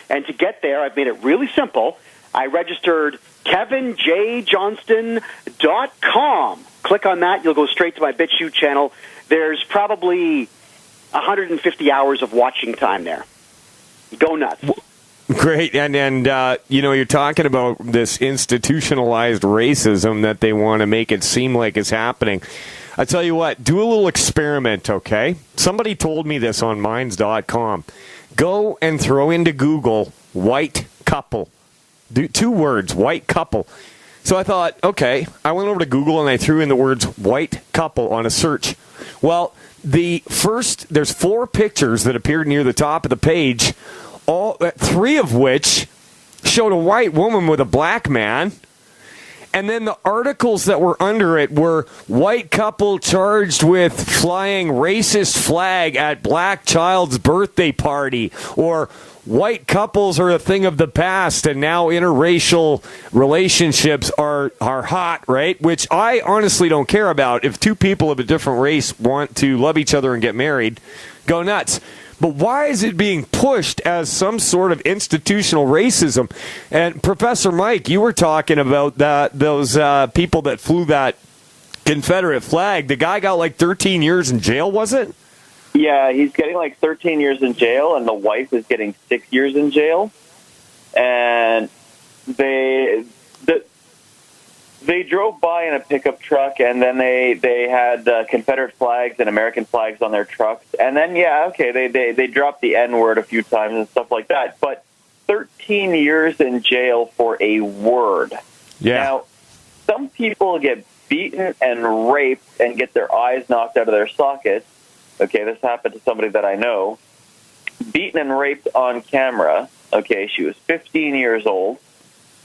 And to get there, I've made it really simple. I registered KevinJOHNSTON.com. Click on that. You'll go straight to my BitChute channel. There's probably 150 hours of watching time there. Go nuts. Great, and you're talking about this institutionalized racism that they want to make it seem like is happening. I tell you what, do a little experiment, okay? Somebody told me this on Minds.com. Go and throw into Google white couple. 2 words, white couple. So I thought, okay, I went over to Google and I threw in the words white couple on a search. Well, there's 4 pictures that appeared near the top of the page, 3 of which showed a white woman with a black man. And then the articles that were under it were white couple charged with flying racist flag at black child's birthday party, or white couples are a thing of the past and now interracial relationships are hot, right? Which I honestly don't care about. If 2 people of a different race want to love each other and get married, go nuts. But why is it being pushed as some sort of institutional racism? And Professor Mike, you were talking about those people that flew that Confederate flag. The guy got like 13 years in jail, was it? Yeah, he's getting like 13 years in jail, and the wife is getting 6 years in jail. And they drove by in a pickup truck, and then they had Confederate flags and American flags on their trucks. And then, they dropped the N-word a few times and stuff like that. But 13 years in jail for a word. Yeah. Now, some people get beaten and raped and get their eyes knocked out of their sockets. Okay, this happened to somebody that I know. Beaten and raped on camera. Okay, she was 15 years old.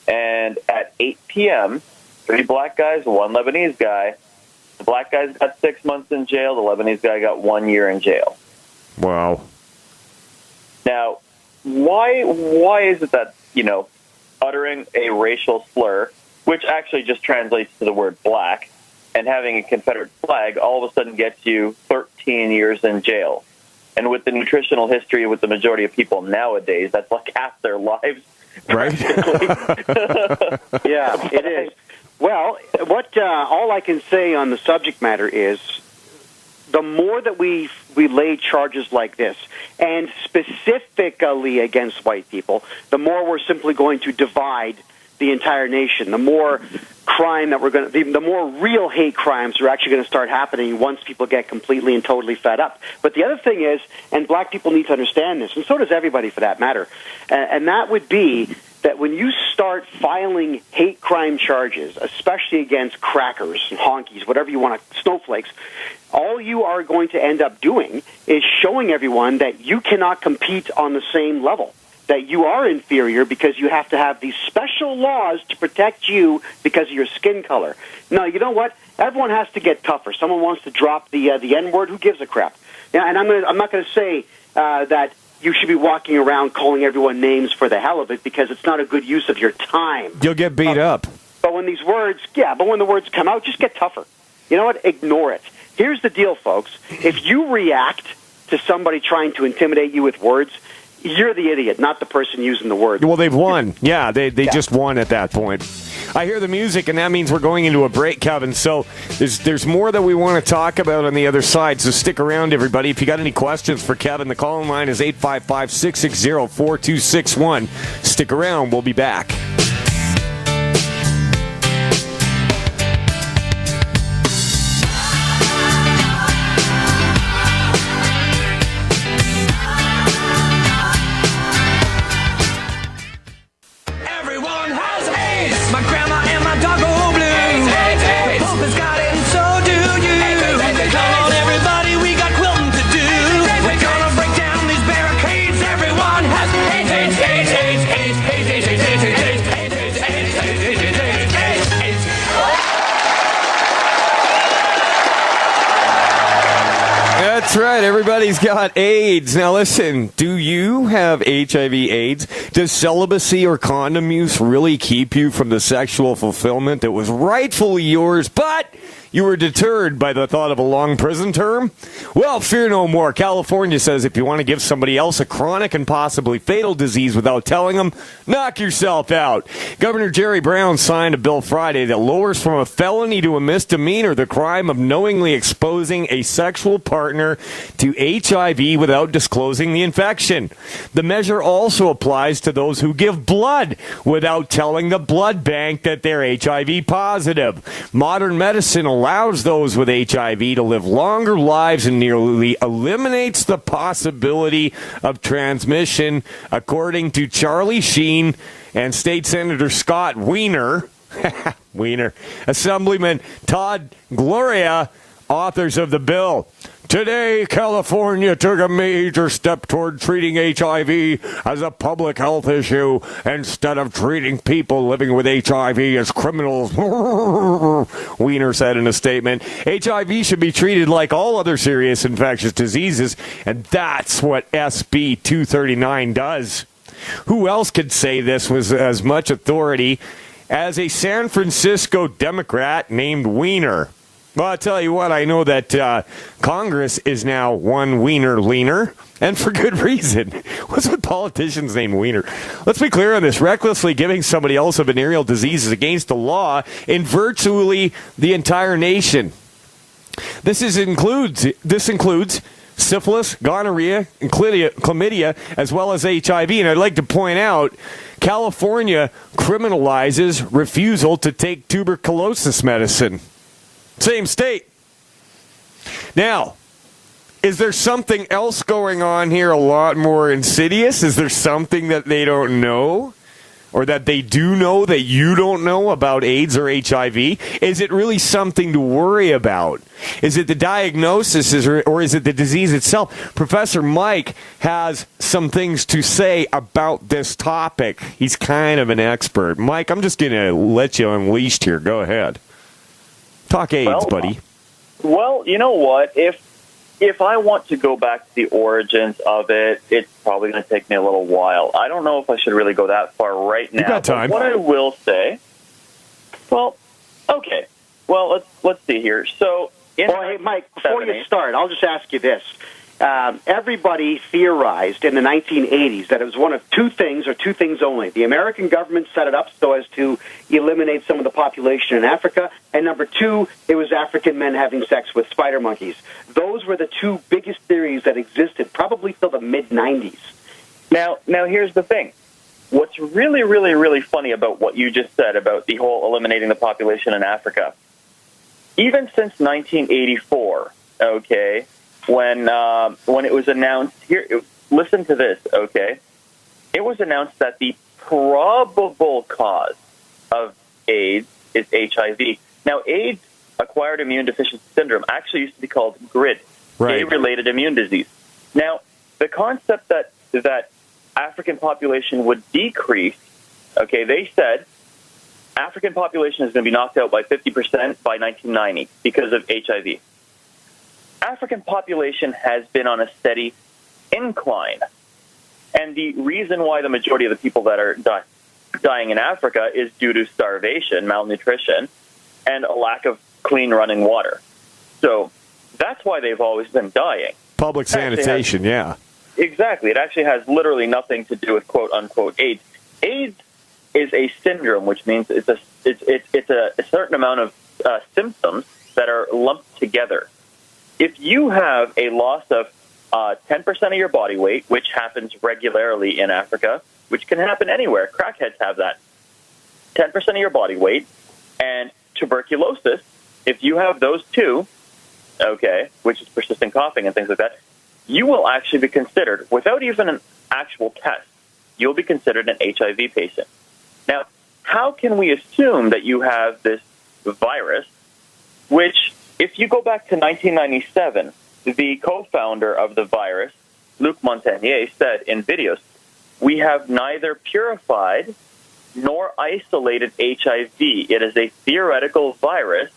And at 8 p.m., 3 black guys, 1 Lebanese guy. The black guy's got 6 months in jail. The Lebanese guy got 1 year in jail. Wow. Now, why is it that, uttering a racial slur, which actually just translates to the word black, and having a Confederate flag all of a sudden gets you 13 years in jail? And with the nutritional history with the majority of people nowadays, that's like half their lives. Right? Yeah, it is. Well, all I can say on the subject matter is the more that we lay charges like this, and specifically against white people, the more we're simply going to divide the entire nation. The more crime that the more real hate crimes are actually going to start happening once people get completely and totally fed up. But the other thing is, and black people need to understand this, and so does everybody for that matter, and that would be that when you start filing hate crime charges, especially against crackers and honkies, whatever you want, snowflakes, all you are going to end up doing is showing everyone that you cannot compete on the same level, that you are inferior because you have to have these special laws to protect you because of your skin color. No, you know what? Everyone has to get tougher. Someone wants to drop the N-word. Who gives a crap? Yeah, and I'm not going to say that you should be walking around calling everyone names for the hell of it, because it's not a good use of your time. You'll get beat up. But when the words come out, just get tougher. You know what? Ignore it. Here's the deal, folks. If you react to somebody trying to intimidate you with words, you're the idiot, not the person using the words. Well, they've won. Yeah, they just won at that point. I hear the music, and that means we're going into a break, Kevin. So there's more that we want to talk about on the other side, so stick around, everybody. If you got any questions for Kevin, the call-in line is 855-660-4261. Stick around. We'll be back. My grandma and my dog go blue. The Pope has got it That's right. Everybody's got AIDS. Now listen, do you have HIV/AIDS? Does celibacy or condom use really keep you from the sexual fulfillment that was rightfully yours, but you were deterred by the thought of a long prison term? Well, fear no more. California says if you want to give somebody else a chronic and possibly fatal disease without telling them, knock yourself out. Governor Jerry Brown signed a bill Friday that lowers from a felony to a misdemeanor the crime of knowingly exposing a sexual partner to HIV without disclosing the infection. The measure also applies to those who give blood without telling the blood bank that they're HIV positive. Modern medicine allows those with HIV to live longer lives and nearly eliminates the possibility of transmission, according to Charlie Sheen and State Senator Scott Wiener, Assemblyman Todd Gloria, authors of the bill. Today, California took a major step toward treating HIV as a public health issue instead of treating people living with HIV as criminals, Wiener said in a statement. HIV should be treated like all other serious infectious diseases, and that's what SB 239 does. Who else could say this with as much authority as a San Francisco Democrat named Wiener? Well, I'll tell you what, I know that Congress is now one Wiener leaner, and for good reason. What's with politicians named Wiener? Let's be clear on this. Recklessly giving somebody else a venereal disease is against the law in virtually the entire nation. This includes syphilis, gonorrhea, and chlamydia, as well as HIV. And I'd like to point out, California criminalizes refusal to take tuberculosis medicine. Same state. Now, is there something else going on here a lot more insidious? Is there something that they don't know? Or that they do know that you don't know about AIDS or HIV? Is it really something to worry about? Is it the diagnosis or is it the disease itself? Professor Mike has some things to say about this topic. He's kind of an expert. Mike, I'm just going to let you unleashed here. Go ahead. Talk AIDS, buddy. Well, you know what? If I want to go back to the origins of it, it's probably going to take me a little while. I don't know if I should really go that far right now. You got time. But what I will say, well, okay. Well, let's see here. So, hey, Mike, before you start, I'll just ask you this. Everybody theorized in the 1980s that it was one of two things, or two things only. The American government set it up so as to eliminate some of the population in Africa, and number two, it was African men having sex with spider monkeys. Those were the two biggest theories that existed probably till the mid-90s. Now here's the thing. What's really, really, really funny about what you just said about the whole eliminating the population in Africa, even since 1984, okay, when it was announced, listen to this, okay? It was announced that the probable cause of AIDS is HIV. Now, AIDS, acquired immune deficiency syndrome, actually used to be called GRID, gay-related immune disease. Now, the concept that African population would decrease, okay, they said African population is going to be knocked out by 50% by 1990 because of HIV. African population has been on a steady incline. And the reason why the majority of the people that are dying in Africa is due to starvation, malnutrition, and a lack of clean running water. So that's why they've always been dying. Public sanitation, yeah. Exactly. It actually has literally nothing to do with quote-unquote AIDS. AIDS is a syndrome, which means it's a certain amount of symptoms that are lumped together. If you have a loss of 10% of your body weight, which happens regularly in Africa, which can happen anywhere, crackheads have that, 10% of your body weight, and tuberculosis, if you have those two, okay, which is persistent coughing and things like that, you will actually be considered, without even an actual test, you'll be considered an HIV patient. Now, how can we assume that you have this virus, which, if you go back to 1997, the co-founder of the virus, Luc Montagnier, said in videos, we have neither purified nor isolated HIV. It is a theoretical virus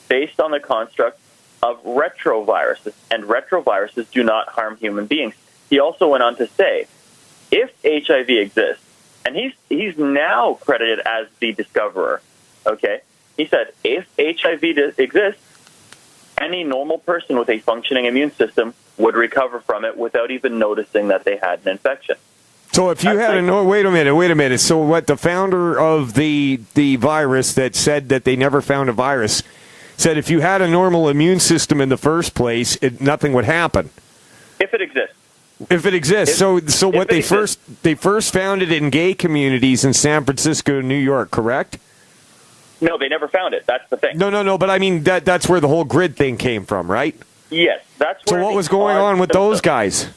based on the construct of retroviruses, and retroviruses do not harm human beings. He also went on to say, if HIV exists, and he's now credited as the discoverer, okay? He said, if HIV exists, any normal person with a functioning immune system would recover from it without even noticing that they had an infection. So if you had wait a minute. So what the founder of the virus that said that they never found a virus said if you had a normal immune system in the first place, nothing would happen. If it exists. If it exists. So what they first found it in gay communities in San Francisco and New York, correct? No, they never found it. That's the thing. No, but I mean that's where the whole grid thing came from, right? Yes, that's where. So what was going on with those guys?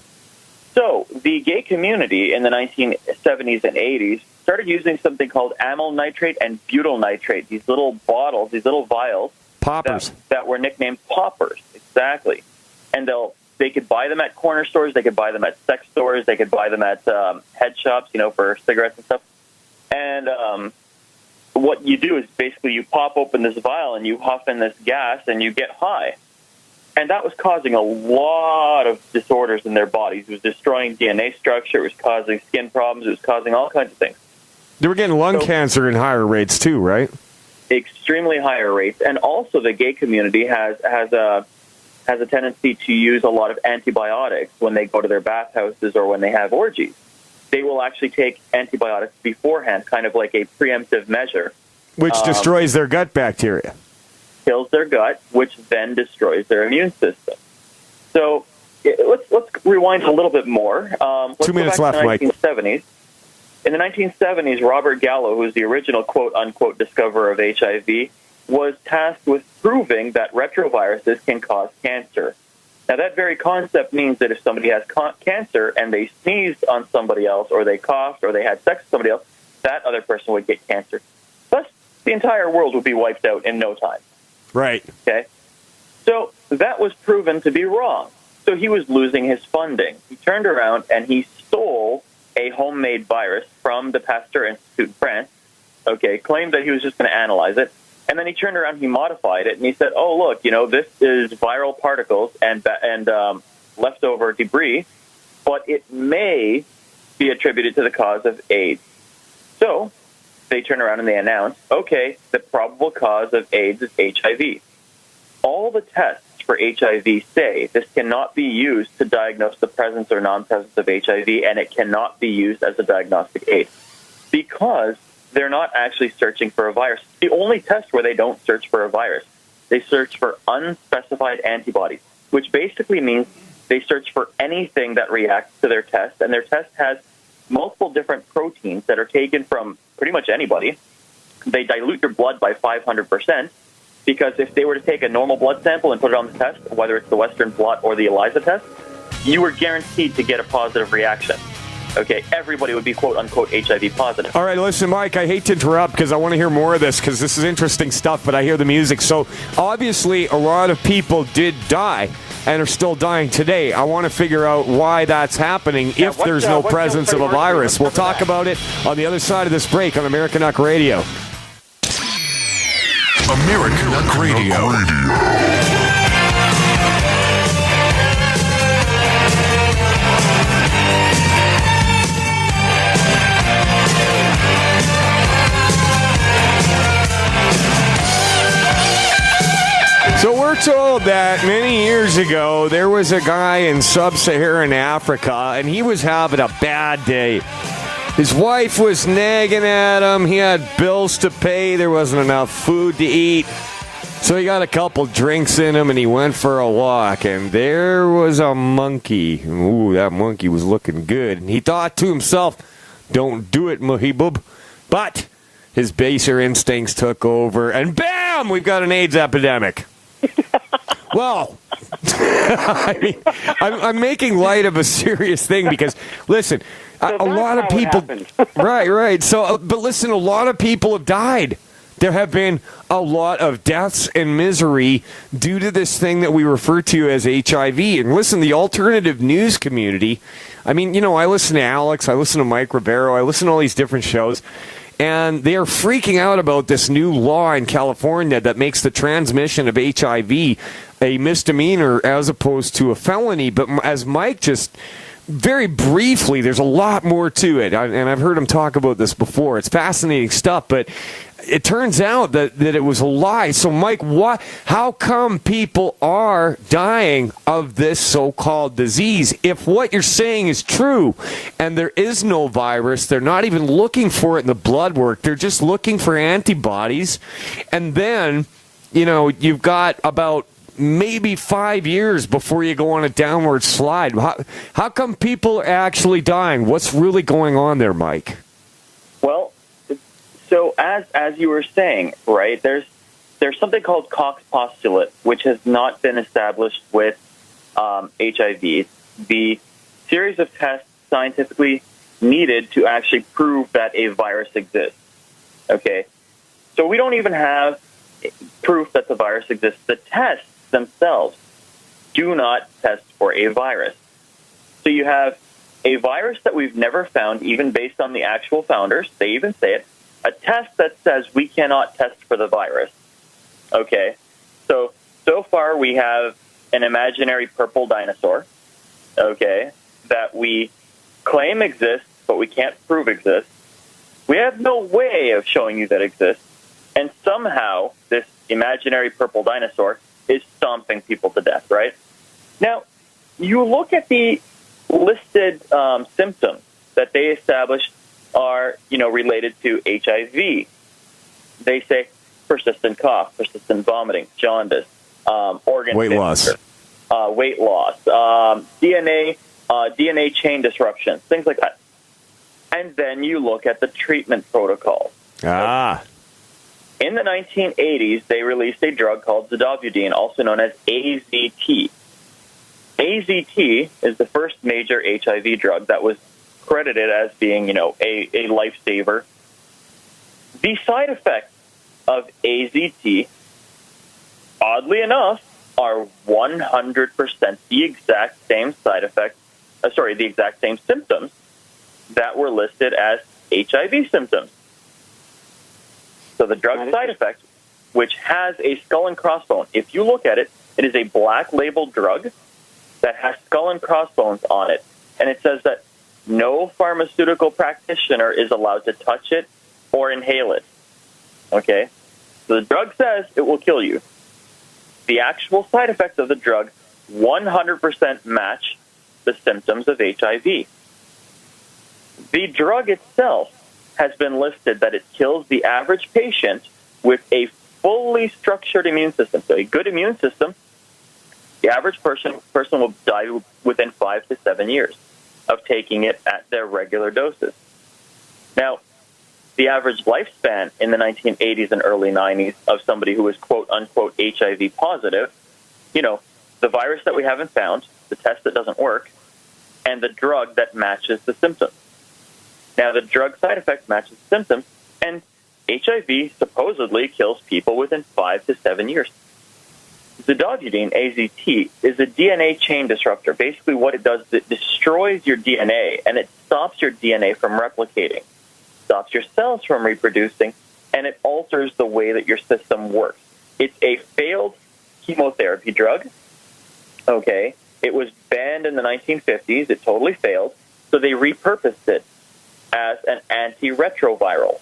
So the gay community in the 1970s and 80s started using something called amyl nitrate and butyl nitrate, these little bottles, these little vials. Poppers. That were nicknamed poppers, exactly. And they could buy them at corner stores, they could buy them at sex stores, they could buy them at head shops, for cigarettes and stuff. And what you do is basically you pop open this vial and you huff in this gas and you get high. And that was causing a lot of disorders in their bodies. It was destroying DNA structure. It was causing skin problems. It was causing all kinds of things. They were getting lung cancer in higher rates too, right? Extremely higher rates. And also the gay community has a tendency to use a lot of antibiotics when they go to their bathhouses or when they have orgies. They will actually take antibiotics beforehand, kind of like a preemptive measure. Which destroys their gut bacteria. Kills their gut, which then destroys their immune system. So let's rewind a little bit more. 2 minutes left, Mike. 1970s. In the 1970s, Robert Gallo, who was the original quote-unquote discoverer of HIV, was tasked with proving that retroviruses can cause cancer. Now, that very concept means that if somebody has cancer and they sneezed on somebody else or they coughed or they had sex with somebody else, that other person would get cancer. Thus, the entire world would be wiped out in no time. Right. Okay? So that was proven to be wrong. So he was losing his funding. He turned around and he stole a homemade virus from the Pasteur Institute in France, okay, claimed that he was just going to analyze it, and then he turned around, he modified it, and he said, oh, look, this is viral particles and leftover debris, but it may be attributed to the cause of AIDS. So they turn around and they announce, okay, the probable cause of AIDS is HIV. All the tests for HIV say this cannot be used to diagnose the presence or non-presence of HIV, and it cannot be used as a diagnostic aid because they're not actually searching for a virus. The only test where they don't search for a virus, they search for unspecified antibodies, which basically means they search for anything that reacts to their test, and their test has multiple different proteins that are taken from pretty much anybody. They dilute your blood by 500%, because if they were to take a normal blood sample and put it on the test, whether it's the Western blot or the ELISA test, you were guaranteed to get a positive reaction. Okay, everybody would be quote-unquote HIV positive. All right, listen, Mike, I hate to interrupt because I want to hear more of this because this is interesting stuff, but I hear the music. So obviously a lot of people did die and are still dying today. I want to figure out why that's happening if there's no presence of a virus. We'll talk about it on the other side of this break on Americanuck Radio. Americanuck Radio. So we're told that many years ago there was a guy in sub-Saharan Africa and he was having a bad day. His wife was nagging at him. He had bills to pay. There wasn't enough food to eat. So he got a couple drinks in him and he went for a walk. And there was a monkey. Ooh, that monkey was looking good. And he thought to himself, don't do it, Muhibub. But his baser instincts took over. And bam, we've got an AIDS epidemic. Well, I mean, I'm making light of a serious thing because, listen, a lot of people, right. So, but listen, a lot of people have died. There have been a lot of deaths and misery due to this thing that we refer to as HIV. And listen, the alternative news community, I mean, I listen to Alex, I listen to Mike Ribeiro, I listen to all these different shows. And they are freaking out about this new law in California that makes the transmission of HIV a misdemeanor as opposed to a felony. But as Mike just very briefly, there's a lot more to it, and I've heard him talk about this before. It's fascinating stuff, but it turns out that it was a lie. So, Mike, how come people are dying of this so-called disease? If what you're saying is true and there is no virus, they're not even looking for it in the blood work. They're just looking for antibodies. And then, you've got about maybe 5 years before you go on a downward slide. How come people are actually dying? What's really going on there, Mike? Well, so as you were saying, right, there's something called Koch's postulate, which has not been established with HIV. The series of tests scientifically needed to actually prove that a virus exists. Okay? So we don't even have proof that the virus exists. The tests themselves do not test for a virus. So you have a virus that we've never found, even based on the actual founders. They even say it. A test that says we cannot test for the virus. Okay? So far we have an imaginary purple dinosaur, okay, that we claim exists, but we can't prove exists. We have no way of showing you that exists. And somehow this imaginary purple dinosaur is stomping people to death, right? Now, you look at the listed symptoms that they established are, related to HIV. They say persistent cough, persistent vomiting, jaundice, organ weight loss, DNA chain disruptions, things like that. And then you look at the treatment protocol. In the 1980s, they released a drug called zidovudine, also known as AZT. AZT is the first major HIV drug that was credited as being, a lifesaver. The side effects of AZT, oddly enough, are 100% the exact same side effects, the exact same symptoms that were listed as HIV symptoms. So the drug side effects, which has a skull and crossbone, if you look at it, it is a black labeled drug that has skull and crossbones on it. And it says that no pharmaceutical practitioner is allowed to touch it or inhale it. Okay? So the drug says it will kill you. The actual side effects of the drug 100% match the symptoms of HIV. The drug itself has been listed that it kills the average patient with a fully structured immune system. So a good immune system, the average person will die within 5 to 7 years of taking it at their regular doses. Now, the average lifespan in the 1980s and early 90s of somebody who was quote-unquote HIV positive, the virus that we haven't found, the test that doesn't work, and the drug that matches the symptoms. Now, the drug side effects matches the symptoms, and HIV supposedly kills people within 5 to 7 years. Zidovudine, AZT, is a DNA chain disruptor. Basically what it does is it destroys your DNA, and it stops your DNA from replicating, stops your cells from reproducing, and it alters the way that your system works. It's a failed chemotherapy drug. Okay? It was banned in the 1950s. It totally failed. So they repurposed it as an antiretroviral.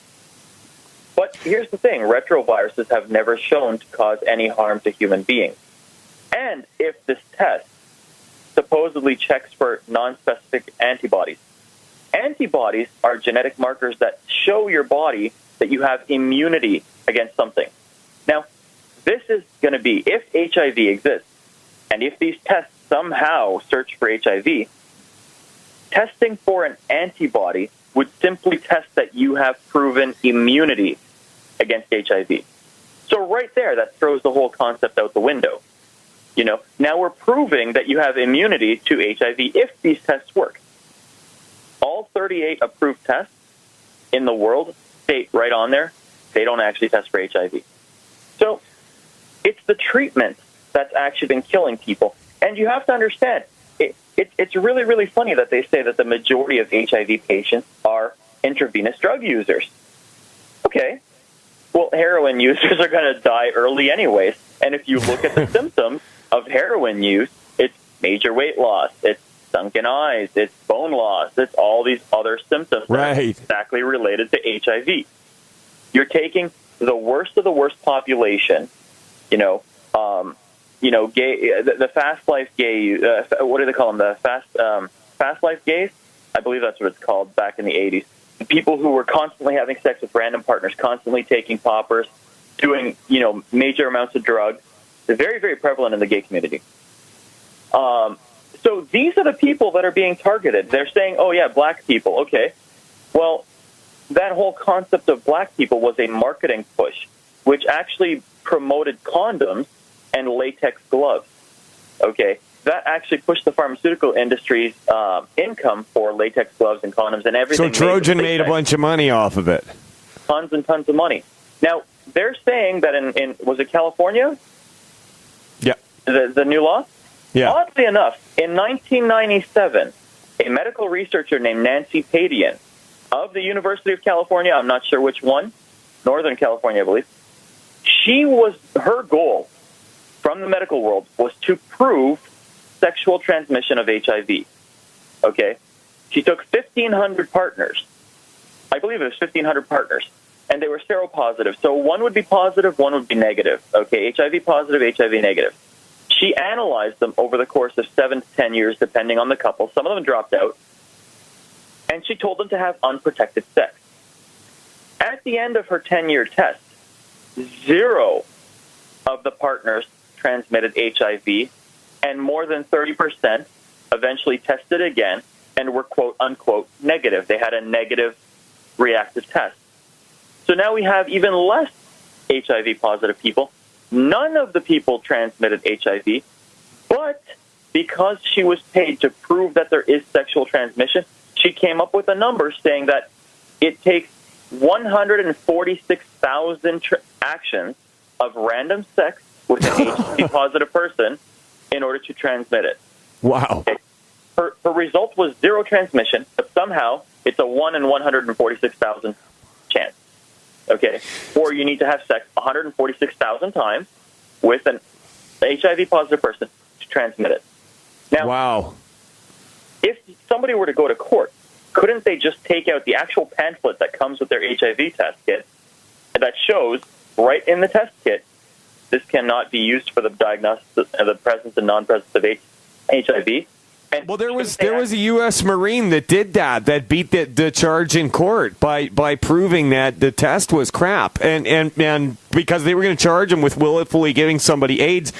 But here's the thing. Retroviruses have never shown to cause any harm to human beings. And if this test supposedly checks for non-specific antibodies, antibodies are genetic markers that show your body that you have immunity against something. Now, this is going to be, if HIV exists, and if these tests somehow search for HIV, testing for an antibody would simply test that you have proven immunity against HIV. So right there, that throws the whole concept out the window. Now we're proving that you have immunity to HIV if these tests work. All 38 approved tests in the world state right on there, they don't actually test for HIV. So it's the treatment that's actually been killing people. And you have to understand, it's really, really funny that they say that the majority of HIV patients are intravenous drug users. Okay. Well, heroin users are going to die early anyways. And if you look at the symptoms, of heroin use, it's major weight loss, it's sunken eyes, it's bone loss, it's all these other symptoms that are exactly related to HIV. You're taking the worst of the worst population, gay, the fast life gay, what do they call them? The fast life gays? I believe that's what it's called back in the 80s. People who were constantly having sex with random partners, constantly taking poppers, doing, major amounts of drugs. They're very, very prevalent in the gay community. So these are the people that are being targeted. They're saying, oh, yeah, black people. Okay. Well, that whole concept of black people was a marketing push, which actually promoted condoms and latex gloves. Okay. That actually pushed the pharmaceutical industry's income for latex gloves and condoms and everything. So Trojan made a bunch of money off of it. Tons and tons of money. Now, they're saying that in was it California? Yeah. The new law? Yeah. Oddly enough, in 1997, a medical researcher named Nancy Padian of the University of California, I'm not sure which one, Northern California, I believe, her goal from the medical world was to prove sexual transmission of HIV. Okay? She took 1,500 partners. I believe it was 1,500 partners. And they were seropositive. So one would be positive, one would be negative. Okay, HIV positive, HIV negative. She analyzed them over the course of 7 to 10 years, depending on the couple. Some of them dropped out. And she told them to have unprotected sex. At the end of her 10-year test, 0 of the partners transmitted HIV, and more than 30% eventually tested again and were, quote, unquote, negative. They had a negative reactive test. So now we have even less HIV-positive people. None of the people transmitted HIV, but because she was paid to prove that there is sexual transmission, she came up with a number saying that it takes 146,000 actions of random sex with an HIV-positive person in order to transmit it. Wow. Okay. Her result was 0 transmission, but somehow it's a 1 in 146,000 chance. Okay, or you need to have sex 146,000 times with an HIV-positive person to transmit it. Now, wow. If somebody were to go to court, couldn't they just take out the actual pamphlet that comes with their HIV test kit that shows right in the test kit, this cannot be used for the diagnosis of the presence and non-presence of HIV? And well, there was a U.S. Marine that did that beat the charge in court by proving that the test was crap, and because they were going to charge him with willfully giving somebody AIDS,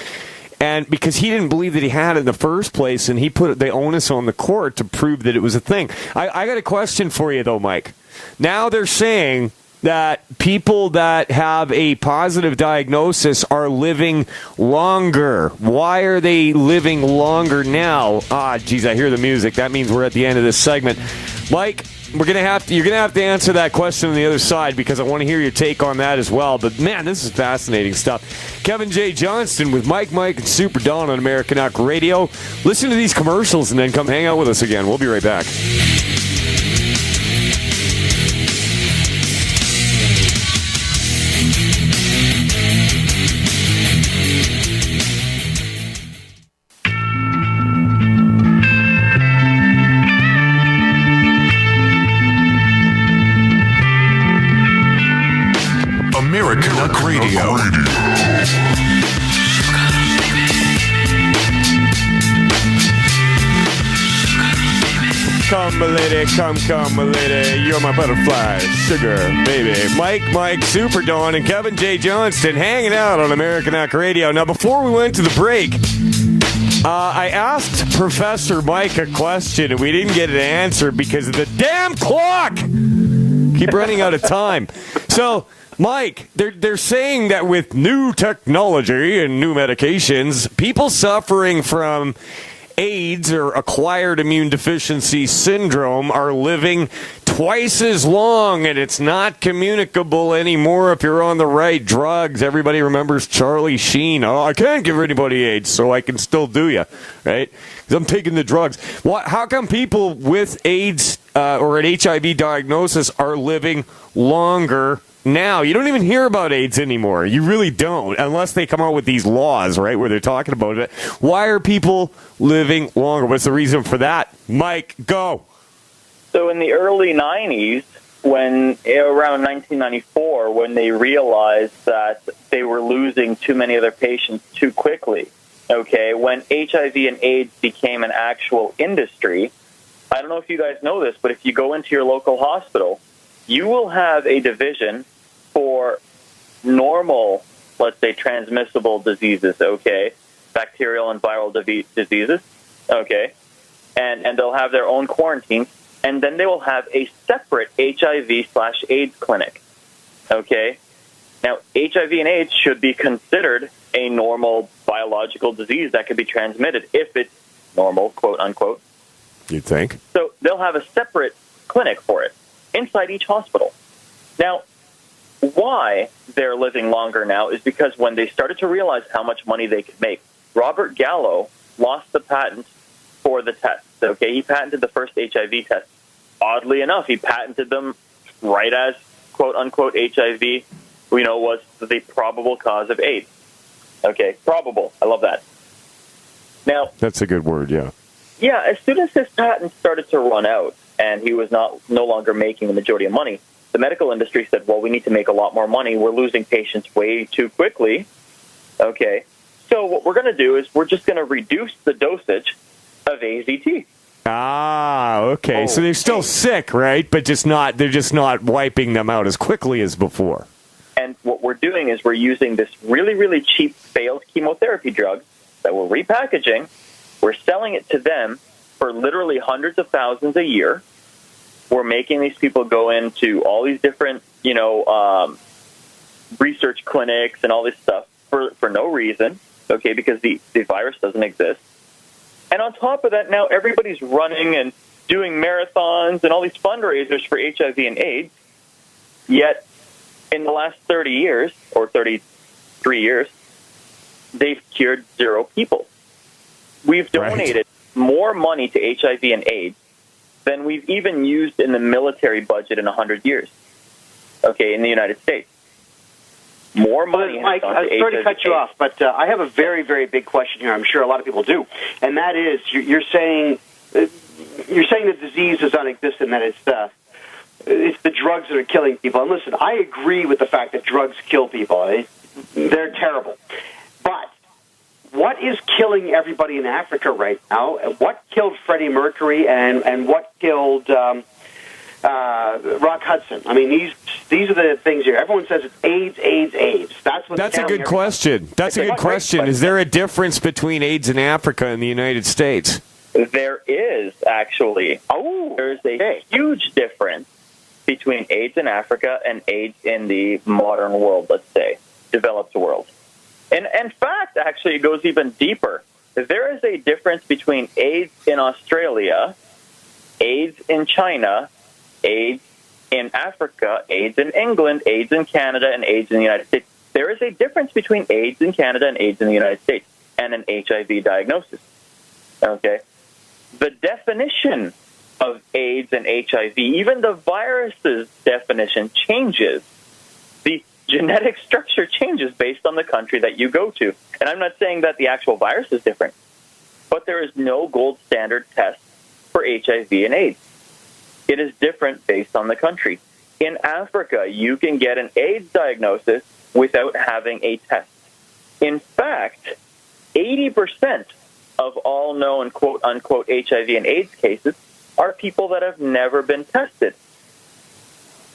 and because he didn't believe that he had it in the first place, and he put the onus on the court to prove that it was a thing. I got a question for you though, Mike. Now they're saying that people that have a positive diagnosis are living longer. Why are they living longer now? Geez, I hear the music. That means we're at the end of this segment. Mike, you're gonna have to answer that question on the other side because I want to hear your take on that as well. But man, this is fascinating stuff. Kevin J. Johnston with Mike, and Super Don on Americanuck Radio. Listen to these commercials and then come hang out with us again. We'll be right back. Americanuck Radio. Come, my lady, come, my lady. You're my butterfly, sugar, baby. Mike, Super Dawn, and Kevin J. Johnston hanging out on Americanuck Radio. Now, before we went to the break, I asked Professor Mike a question, and we didn't get it answered because of the damn clock. Keep running out of time. So, Mike, they're saying that with new technology and new medications, people suffering from AIDS or acquired immune deficiency syndrome are living twice as long, and it's not communicable anymore if you're on the right drugs. Everybody remembers Charlie Sheen. Oh, I can't give anybody AIDS, so I can still do you, right? Because I'm taking the drugs. How come people with AIDS or an HIV diagnosis are living longer now. You don't even hear about AIDS anymore. You really don't, unless they come out with these laws, right, where they're talking about it. Why are people living longer? What's the reason for that? Mike, go. So in the early 90s, around 1994, when they realized that they were losing too many of their patients too quickly, okay, when HIV and AIDS became an actual industry, I don't know if you guys know this, but if you go into your local hospital, you will have a division for normal, let's say, transmissible diseases, okay, bacterial and viral diseases, okay, and they'll have their own quarantines, and then they will have a separate HIV/AIDS clinic, okay? Now, HIV and AIDS should be considered a normal biological disease that could be transmitted if it's normal, quote unquote. You'd think. So they'll have a separate clinic for it inside each hospital. Now, why they're living longer now is because when they started to realize how much money they could make, Robert Gallo lost the patent for the tests. Okay, he patented the first HIV test. Oddly enough, he patented them right as, quote unquote, HIV, was the probable cause of AIDS. Okay, probable. I love that. Now, that's a good word, yeah. Yeah, as soon as his patent started to run out and he was no longer making the majority of money, the medical industry said, well, we need to make a lot more money. We're losing patients way too quickly. Okay, so what we're going to do is we're just going to reduce the dosage of AZT. Ah, okay. So they're still sick, right? But they're just not wiping them out as quickly as before. And what we're doing is we're using this really, really cheap failed chemotherapy drug that we're repackaging. We're selling it to them for literally hundreds of thousands a year. We're making these people go into all these different, research clinics and all this stuff for no reason, okay, because the virus doesn't exist. And on top of that, now everybody's running and doing marathons and all these fundraisers for HIV and AIDS. Yet, in the last 30 years, or 33 years, they've cured 0 people. We've donated more money to HIV and AIDS than we've even used in the military budget in 100 years, okay, in the United States. More money. Mike, I'm sorry to cut you off, but I have a very, very big question here. I'm sure a lot of people do, and that is, you're saying the disease is non-existent, that it's the drugs that are killing people. And listen, I agree with the fact that drugs kill people. They're terrible. But what is killing everybody in Africa right now? What killed Freddie Mercury and what killed Rock Hudson? I mean, these are the things here. Everyone says it's AIDS, AIDS, AIDS. That's a good question. That's a good question. Is there a difference between AIDS in Africa and the United States? There is, actually. There's a huge difference between AIDS in Africa and AIDS in the modern world, let's say, developed world. And in fact, actually, it goes even deeper. There is a difference between AIDS in Australia, AIDS in China, AIDS in Africa, AIDS in England, AIDS in Canada, and AIDS in the United States. There is a difference between AIDS in Canada and AIDS in the United States and an HIV diagnosis. Okay? The definition of AIDS and HIV, even the virus's definition changes. The genetic structure changes based on the country that you go to. And I'm not saying that the actual virus is different, but there is no gold standard test for HIV and AIDS. It is different based on the country. In Africa, you can get an AIDS diagnosis without having a test. In fact, 80% of all known quote-unquote HIV and AIDS cases are people that have never been tested.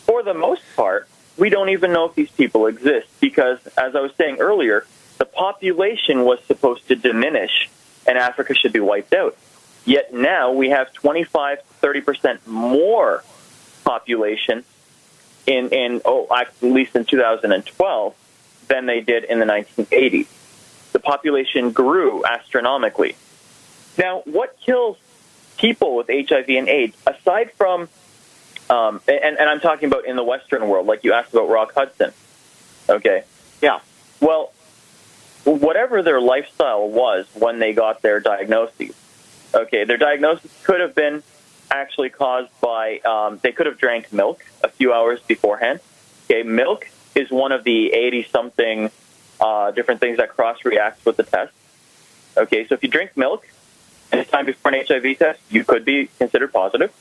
For the most part, we don't even know if these people exist because, as I was saying earlier, the population was supposed to diminish and Africa should be wiped out. Yet now we have 25 to 30% more population at least in 2012 than they did in the 1980s. The population grew astronomically. Now, what kills people with HIV and AIDS, aside from, and I'm talking about in the Western world, like you asked about Rock Hudson, okay? Yeah. Well, whatever their lifestyle was when they got their diagnoses, okay, their diagnosis could have been actually caused by, they could have drank milk a few hours beforehand. Okay, milk is one of the 80-something different things that cross-reacts with the test. Okay, so if you drink milk anytime before an HIV test, you could be considered positive.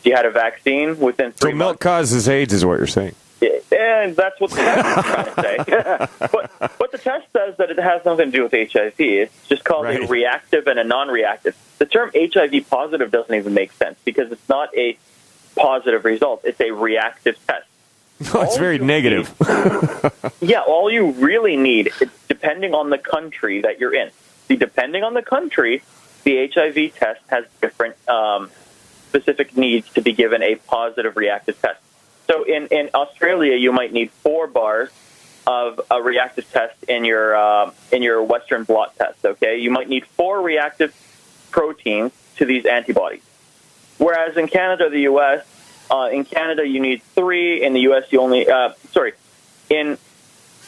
If you had a vaccine within 3 months... So milk causes AIDS is what you're saying. And that's what the test is trying to say. But the test says that it has nothing to do with HIV. It's just called a reactive and a non-reactive. The term HIV positive doesn't even make sense because it's not a positive result. It's a reactive test. Oh, it's very negative. Yeah, all you really need, depending on the country that you're in. See, depending on the country, the HIV test has different specific needs to be given a positive reactive test. So in Australia, you might need 4 bars of a reactive test in your Western blot test. Okay, you might need 4 reactive proteins to these antibodies. Whereas in Canada, the U.S., in Canada you need 3. In the U.S., you only in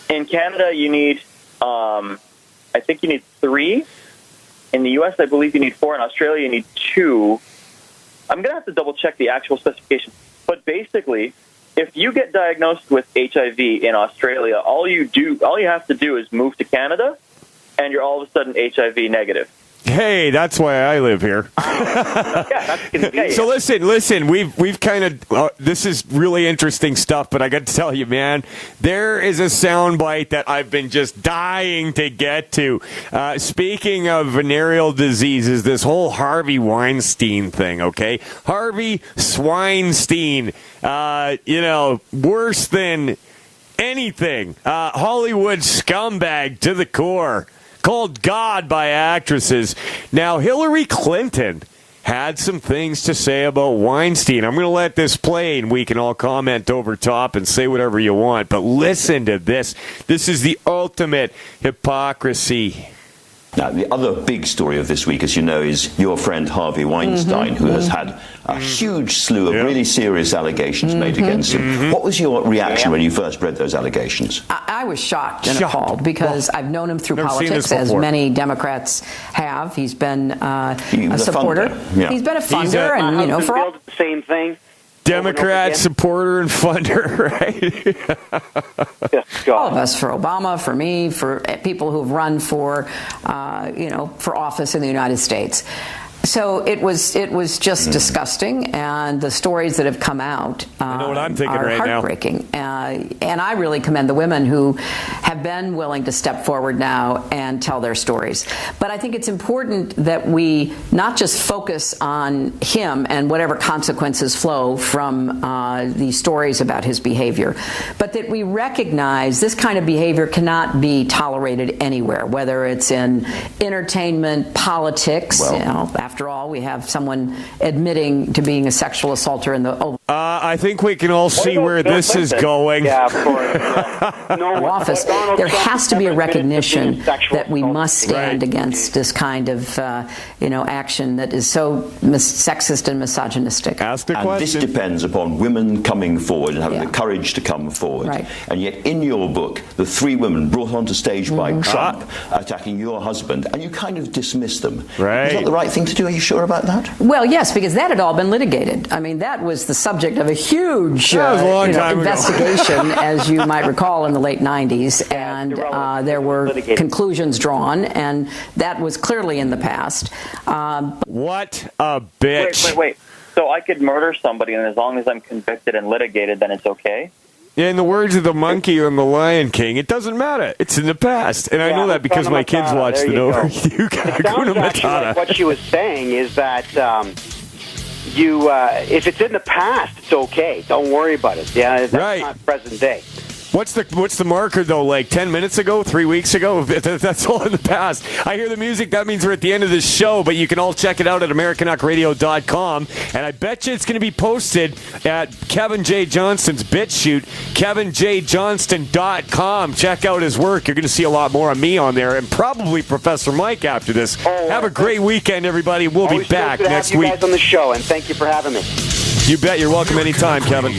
Canada you need I think you need 3. In the U.S., I believe you need 4. In Australia, you need 2. I'm going to have to double check the actual specifications. But basically, if you get diagnosed with HIV in Australia, all you have to do is move to Canada, and you're all of a sudden HIV negative. Hey, that's why I live here. So listen, we've kind of this is really interesting stuff, but I got to tell you, man, there is a soundbite that I've been just dying to get to. Speaking of venereal diseases, this whole Harvey Weinstein thing, okay? Harvey Swinestein, worse than anything. Hollywood scumbag to the core. Called God by actresses. Now, Hillary Clinton had some things to say about Weinstein. I'm going to let this play, and we can all comment over top and say whatever you want. But listen to this. This is the ultimate hypocrisy. Now, the other big story of this week, as you know, is your friend Harvey Weinstein, who has had a huge slew of really serious allegations made against him. What was your reaction when you first read those allegations? I was shocked and appalled because I've known him through politics, as many Democrats have. He's been a supporter. He's been a funder, and for all the same thing. Democrat supporter and funder, right? All of us, for Obama, for me, for people who've run for office in the United States. So it was just disgusting, and the stories that have come out I know what I'm thinking are right heartbreaking. And I really commend the women who have been willing to step forward now and tell their stories. But I think it's important that we not just focus on him and whatever consequences flow from these stories about his behavior, but that we recognize this kind of behavior cannot be tolerated anywhere, whether it's in entertainment, politics. After all, we have someone admitting to being a sexual assaulter in the I think we can all see where this is going. Yeah, of course. Office. There has to be a recognition that we must stand against this kind of action that is so sexist and misogynistic. Ask the question. And this depends upon women coming forward and having the courage to come forward. Right. And yet, in your book, the 3 women brought onto stage by Trump attacking your husband, and you kind of dismissed them. Right. Is that the right thing to do? Are you sure about that? Well, yes, because that had all been litigated. I mean, that was the subject of a huge investigation, as you might recall, in the late 90s, and there were conclusions drawn, and that was clearly in the past. What a bitch. Wait. So I could murder somebody, and as long as I'm convicted and litigated, then it's okay? Yeah, in the words of the monkey in The Lion King, it doesn't matter. It's in the past. And I know that because my kids watched it over. You sounds actually like what she was saying is that if it's in the past, it's okay. Don't worry about it. Yeah, that's not present day. What's the marker, though? Like 10 minutes ago, 3 weeks ago? That's all in the past. I hear the music. That means we're at the end of this show, but you can all check it out at Americanuckradio.com. And I bet you it's going to be posted at Kevin J. Johnston's BitChute, KevinJJohnston.com. Check out his work. You're going to see a lot more of me on there, and probably Professor Mike after this. Have a great weekend, everybody. We'll be back next week. Always good to have you guys on the show, and thank you for having me. You bet. You're welcome anytime, Kevin.